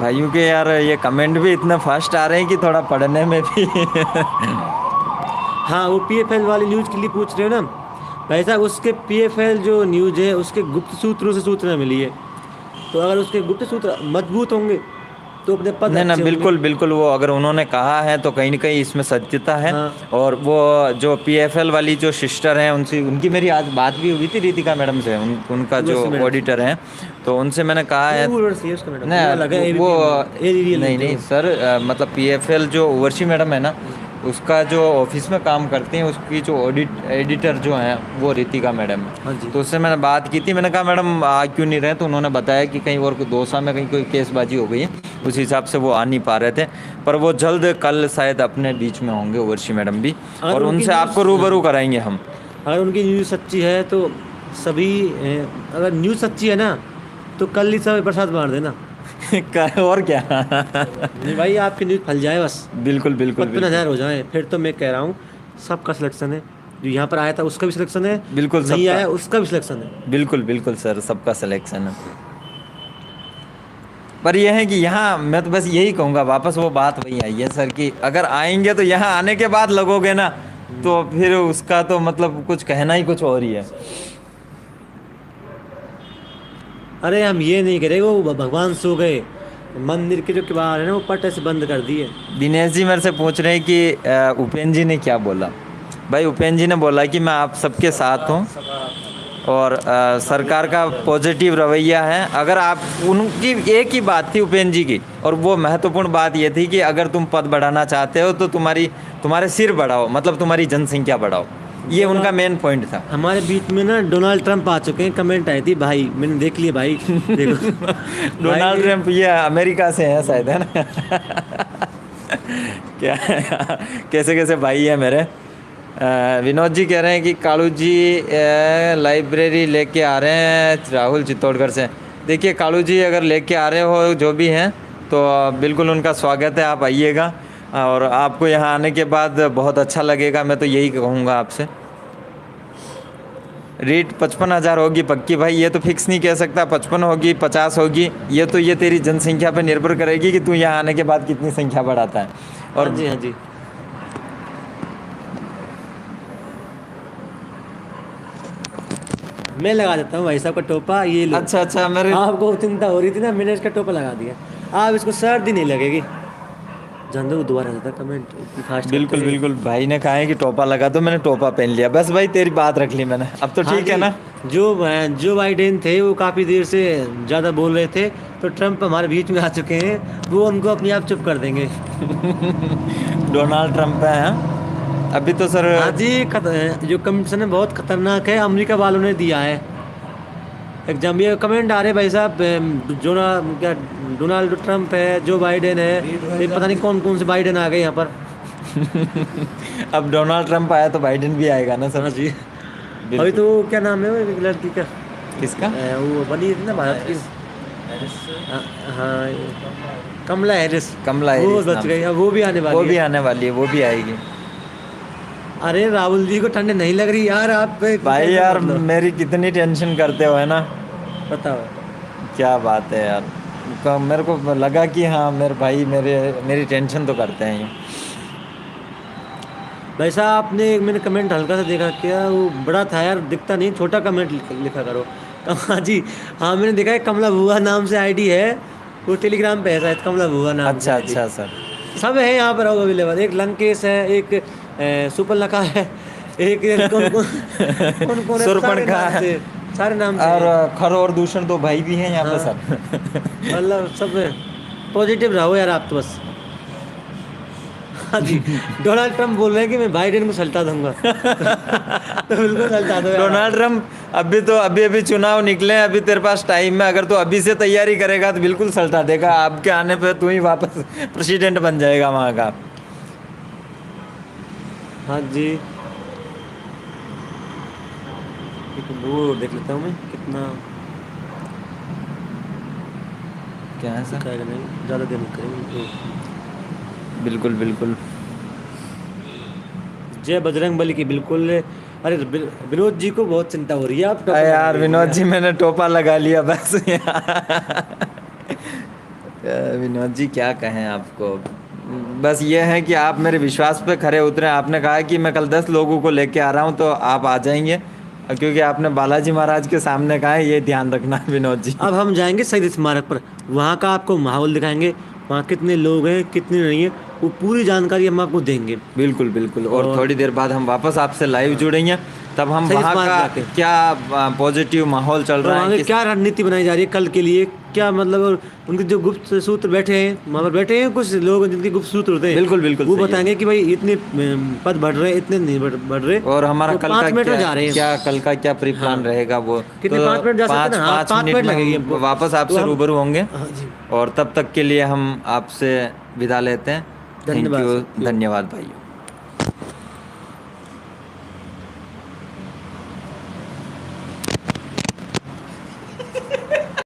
भाइयों के यार, ये कमेंट भी इतना फास्ट आ रहे हैं कि थोड़ा पढ़ने में भी हाँ, वो पीएफएल वाली न्यूज़ के लिए पूछ रहे हो ना भाई साहब, उसके पीएफएल जो न्यूज़ है उसके गुप्त सूत्रों से सूचना मिली है। तो अगर उसके गुप्त सूत्र मजबूत होंगे तो अपने पद नहीं ना, अच्छे बिल्कुल बिल्कुल, वो अगर उन्होंने कहा है तो कहीं ना कहीं इसमें सत्यता है। हाँ। और वो जो पीएफएल वाली जो सिस्टर हैं उनसे, उनकी मेरी आज बात भी हुई थी रितिका मैडम से, उनका जो ऑडिटर है, तो उनसे मैंने कहा है नहीं वो नहीं सर, मतलब पीएफएल जो ओवरसी मैडम है ना, उसका जो ऑफिस में काम करती हैं उसकी जो एडिटर जो हैं वो रितिका मैडम हाँ है। जी। तो उससे मैंने बात की थी, मैंने कहा मैडम आ क्यों नहीं रहे, तो उन्होंने बताया कि कहीं और दोसा में कहीं कोई केसबाजी हो गई है, उस हिसाब से वो आ नहीं पा रहे थे। पर वो जल्द कल शायद अपने बीच में होंगे ओवरसी मैडम भी, और उनसे आपको रूबरू कराएंगे हम। अगर उनकी न्यूज़ सच्ची है तो सभी, अगर न्यूज़ सच्ची है ना तो कल ही सब प्रसाद मार देना और क्या नहीं भाई, आपकी न्यूज़ फैल जाए बस, बिल्कुल बिल्कुल 55,000 हो जाए, फिर तो मैं कह रहा हूँ सबका सिलेक्शन है। जो यहाँ पर आया था उसका भी सिलेक्शन है, बिल्कुल नहीं सबका। आया उसका भी सिलेक्शन है। बिल्कुल बिल्कुल सर, सबका सिलेक्शन है। पर यह है कि यहाँ मैं तो बस यही कहूँगा, वापस वो बात वही आई है सर कि अगर आएंगे तो यहाँ आने के बाद लगोगे ना, तो फिर उसका तो मतलब कुछ कहना ही कुछ और ही है। अरे हम ये नहीं करें वो भगवान सो गए, मंदिर के जो किवाड़ है ना वो पट ऐसे बंद कर दिए। दिनेश जी मेरे से पूछ रहे हैं कि उपेंद्र जी ने क्या बोला। भाई उपेंद्र जी ने बोला कि मैं आप सबके साथ हूँ और सरकार का पॉजिटिव रवैया है। अगर आप, उनकी एक ही बात थी उपेंद्र जी की, और वो महत्वपूर्ण बात ये थी कि अगर तुम पद बढ़ाना चाहते हो तो तुम्हारे सिर बढ़ाओ, मतलब तुम्हारी जनसंख्या बढ़ाओ। ये उनका मेन पॉइंट था। हमारे बीच में ना डोनाल्ड ट्रंप आ चुके हैं, कमेंट आई थी भाई, मैंने देख लिया भाई देखो डोनाल्ड ट्रंप ये अमेरिका से है शायद, है ना क्या कैसे कैसे भाई है मेरे। विनोद जी कह रहे हैं कि कालू जी लाइब्रेरी लेके आ रहे हैं राहुल चित्तौड़गढ़ से। देखिए कालू जी अगर लेके आ रहे हो जो भी हैं तो बिल्कुल उनका स्वागत है, आप आइएगा और आपको यहाँ आने के बाद बहुत अच्छा लगेगा। मैं तो यही कहूँगा आपसे। रेट 55,000 होगी पक्की भाई, ये तो फिक्स नहीं कह सकता, 55 होगी 50 होगी, ये तो ये तेरी जनसंख्या पे निर्भर करेगी कि तू यहाँ आने के बाद कितनी संख्या बढ़ाता है। और हाँ जी, हाँ जी, मैं लगा देता हूँ भाई साहब का टोपा, ये लो। अच्छा अच्छा, मेरे आपको चिंता हो रही थी ना, मैंने इसका टोपा लगा दिया, आप इसको सर्दी नहीं लगेगी। जानते हो दोबारा आता कमेंट फास्ट। बिल्कुल बिल्कुल, भाई ने कहा है कि टोपा लगा, तो मैंने टोपा पहन लिया। बस भाई तेरी बात रख ली मैंने, अब तो ठीक है ना। जो बाइडेन थे वो काफ़ी देर से ज़्यादा बोल रहे थे, तो ट्रंप हमारे बीच में आ चुके हैं, वो उनको अपने आप चुप कर देंगे डोनाल्ड ट्रंप है हाँ? अभी तो सर हाँ जी, जो कमीशन है बहुत खतरनाक है, अमेरिका वालों ने दिया है एग्जाम। ये कमेंट आ रहे भाई साहब, डोनाल्ड ट्रंप है, जो बाइडेन है, ये पता नहीं कौन कौन से बाइडेन आ गए यहाँ पर अब डोनाल्ड ट्रंप आया तो बाइडेन भी आएगा ना सर। हाँ जी। अभी तो क्या नाम है वो एक लड़की का, किसका? वो बनी थी ना भारत की, हाँ कमला हैरिस। कमला वो हैरिस बच नाम गई, अब वो भी आने वाली वो है। भी आने वाली है, वो भी आएगी। अरे राहुल जी को ठंड नहीं लग रही यार, आप भाई यार मेरी कितनी टेंशन करते हो, है ना। बताओ क्या बात है यार, मेरे को लगा कि हाँ मेरे भाई मेरी टेंशन तो करते हैं ये। भाई साहब आपने, मैंने कमेंट हल्का सा देखा, क्या वो बड़ा था यार, दिखता नहीं, छोटा कमेंट लिखा करो। हाँ जी, हाँ मैंने देखा है, कमला बुआ नाम से आईडी है, वो टेलीग्राम पे है शायद, कमला बुआ नाम। अच्छा अच्छा सर, सब है यहाँ पर अवेलेबल। एक लंकेश है, एक सुपल लखा है, एक कौन कौन कौन कौन है, सुरपणखा है। सारे नाम से और खर और दूषण तो भाई भी हैं यहाँ पे हाँ। सब। मतलब सब पॉजिटिव रहो यार आप तो बस। हाँ जी, डोनाल्ड ट्रम्प बोल रहे हैं कि मैं बाइडेन को सल्टा दूंगा। तो बिल्कुल सल्टा दो यार। डोनाल्ड ट्रम्प अभी चुनाव निकले हैं, अभी तेरे पास टाइम है, अगर तू अभी से तैयारी करेगा तो बिल्कुल सल्टा देगा, आपके आने पे तू ही वापस प्रेसिडेंट बन जाएगा वहाँ का। हाँ जी, एक वो देख लेता हूँ मैं कितना क्या है सर? क्या नहीं, ज़्यादा देर नहीं करेंगे। बिल्कुल बिल्कुल। जय बजरंग बली की बिल्कुल। अरे विनोद जी को बहुत चिंता हो रही है, आप अरे यार विनोद जी, मैंने टोपा लगा लिया बस। विनोद जी क्या कहें आपको, बस ये है कि आप मेरे विश्वास पे खरे उतरे। आपने कहा कि मैं कल 10 लोगों को लेके आ रहा हूँ, तो आप आ जाएंगे, क्योंकि आपने बालाजी महाराज के सामने कहा है, ये ध्यान रखना विनोद जी। अब हम जाएंगे शहीद स्मारक पर, वहाँ का आपको माहौल दिखाएंगे, वहाँ कितने लोग हैं कितने नहीं है, वो पूरी जानकारी हम आपको देंगे। बिल्कुल बिल्कुल। और थोड़ी देर बाद हम वापस आपसे लाइव जुड़ेंगे, तब हम सही वहाँ स्मारक का जाके। क्या पॉजिटिव माहौल चल रहा वहाँ है, की क्या रणनीति बनाई जा रही है कल के लिए, क्या मतलब, और उनके जो गुप्त सूत्र बैठे हैं वहाँ पर, बैठे हैं कुछ लोग जिनके गुप्त सूत्र होते हैं, बिल्कुल बिल्कुल वो सही है। बताएंगे कि भाई इतने पद बढ़ रहे हैं, इतने नहीं बढ़ रहे। और हमारा तो कल 5 का मिनट में जा रहे हैं। क्या कल का क्या प्री प्लान रहेगा वो कितने 5 मिनट जा सकते हैं ना? हाँ, 5 मिनट में लगेंगे हम हमको। वापस आपसे तो हम- रूबरू होंगे। हाँ जी, और तब तक के लिए हम आपसे विदा लेते हैं। थैंक धन्यवाद। यू, धन्यवाद भाइयों।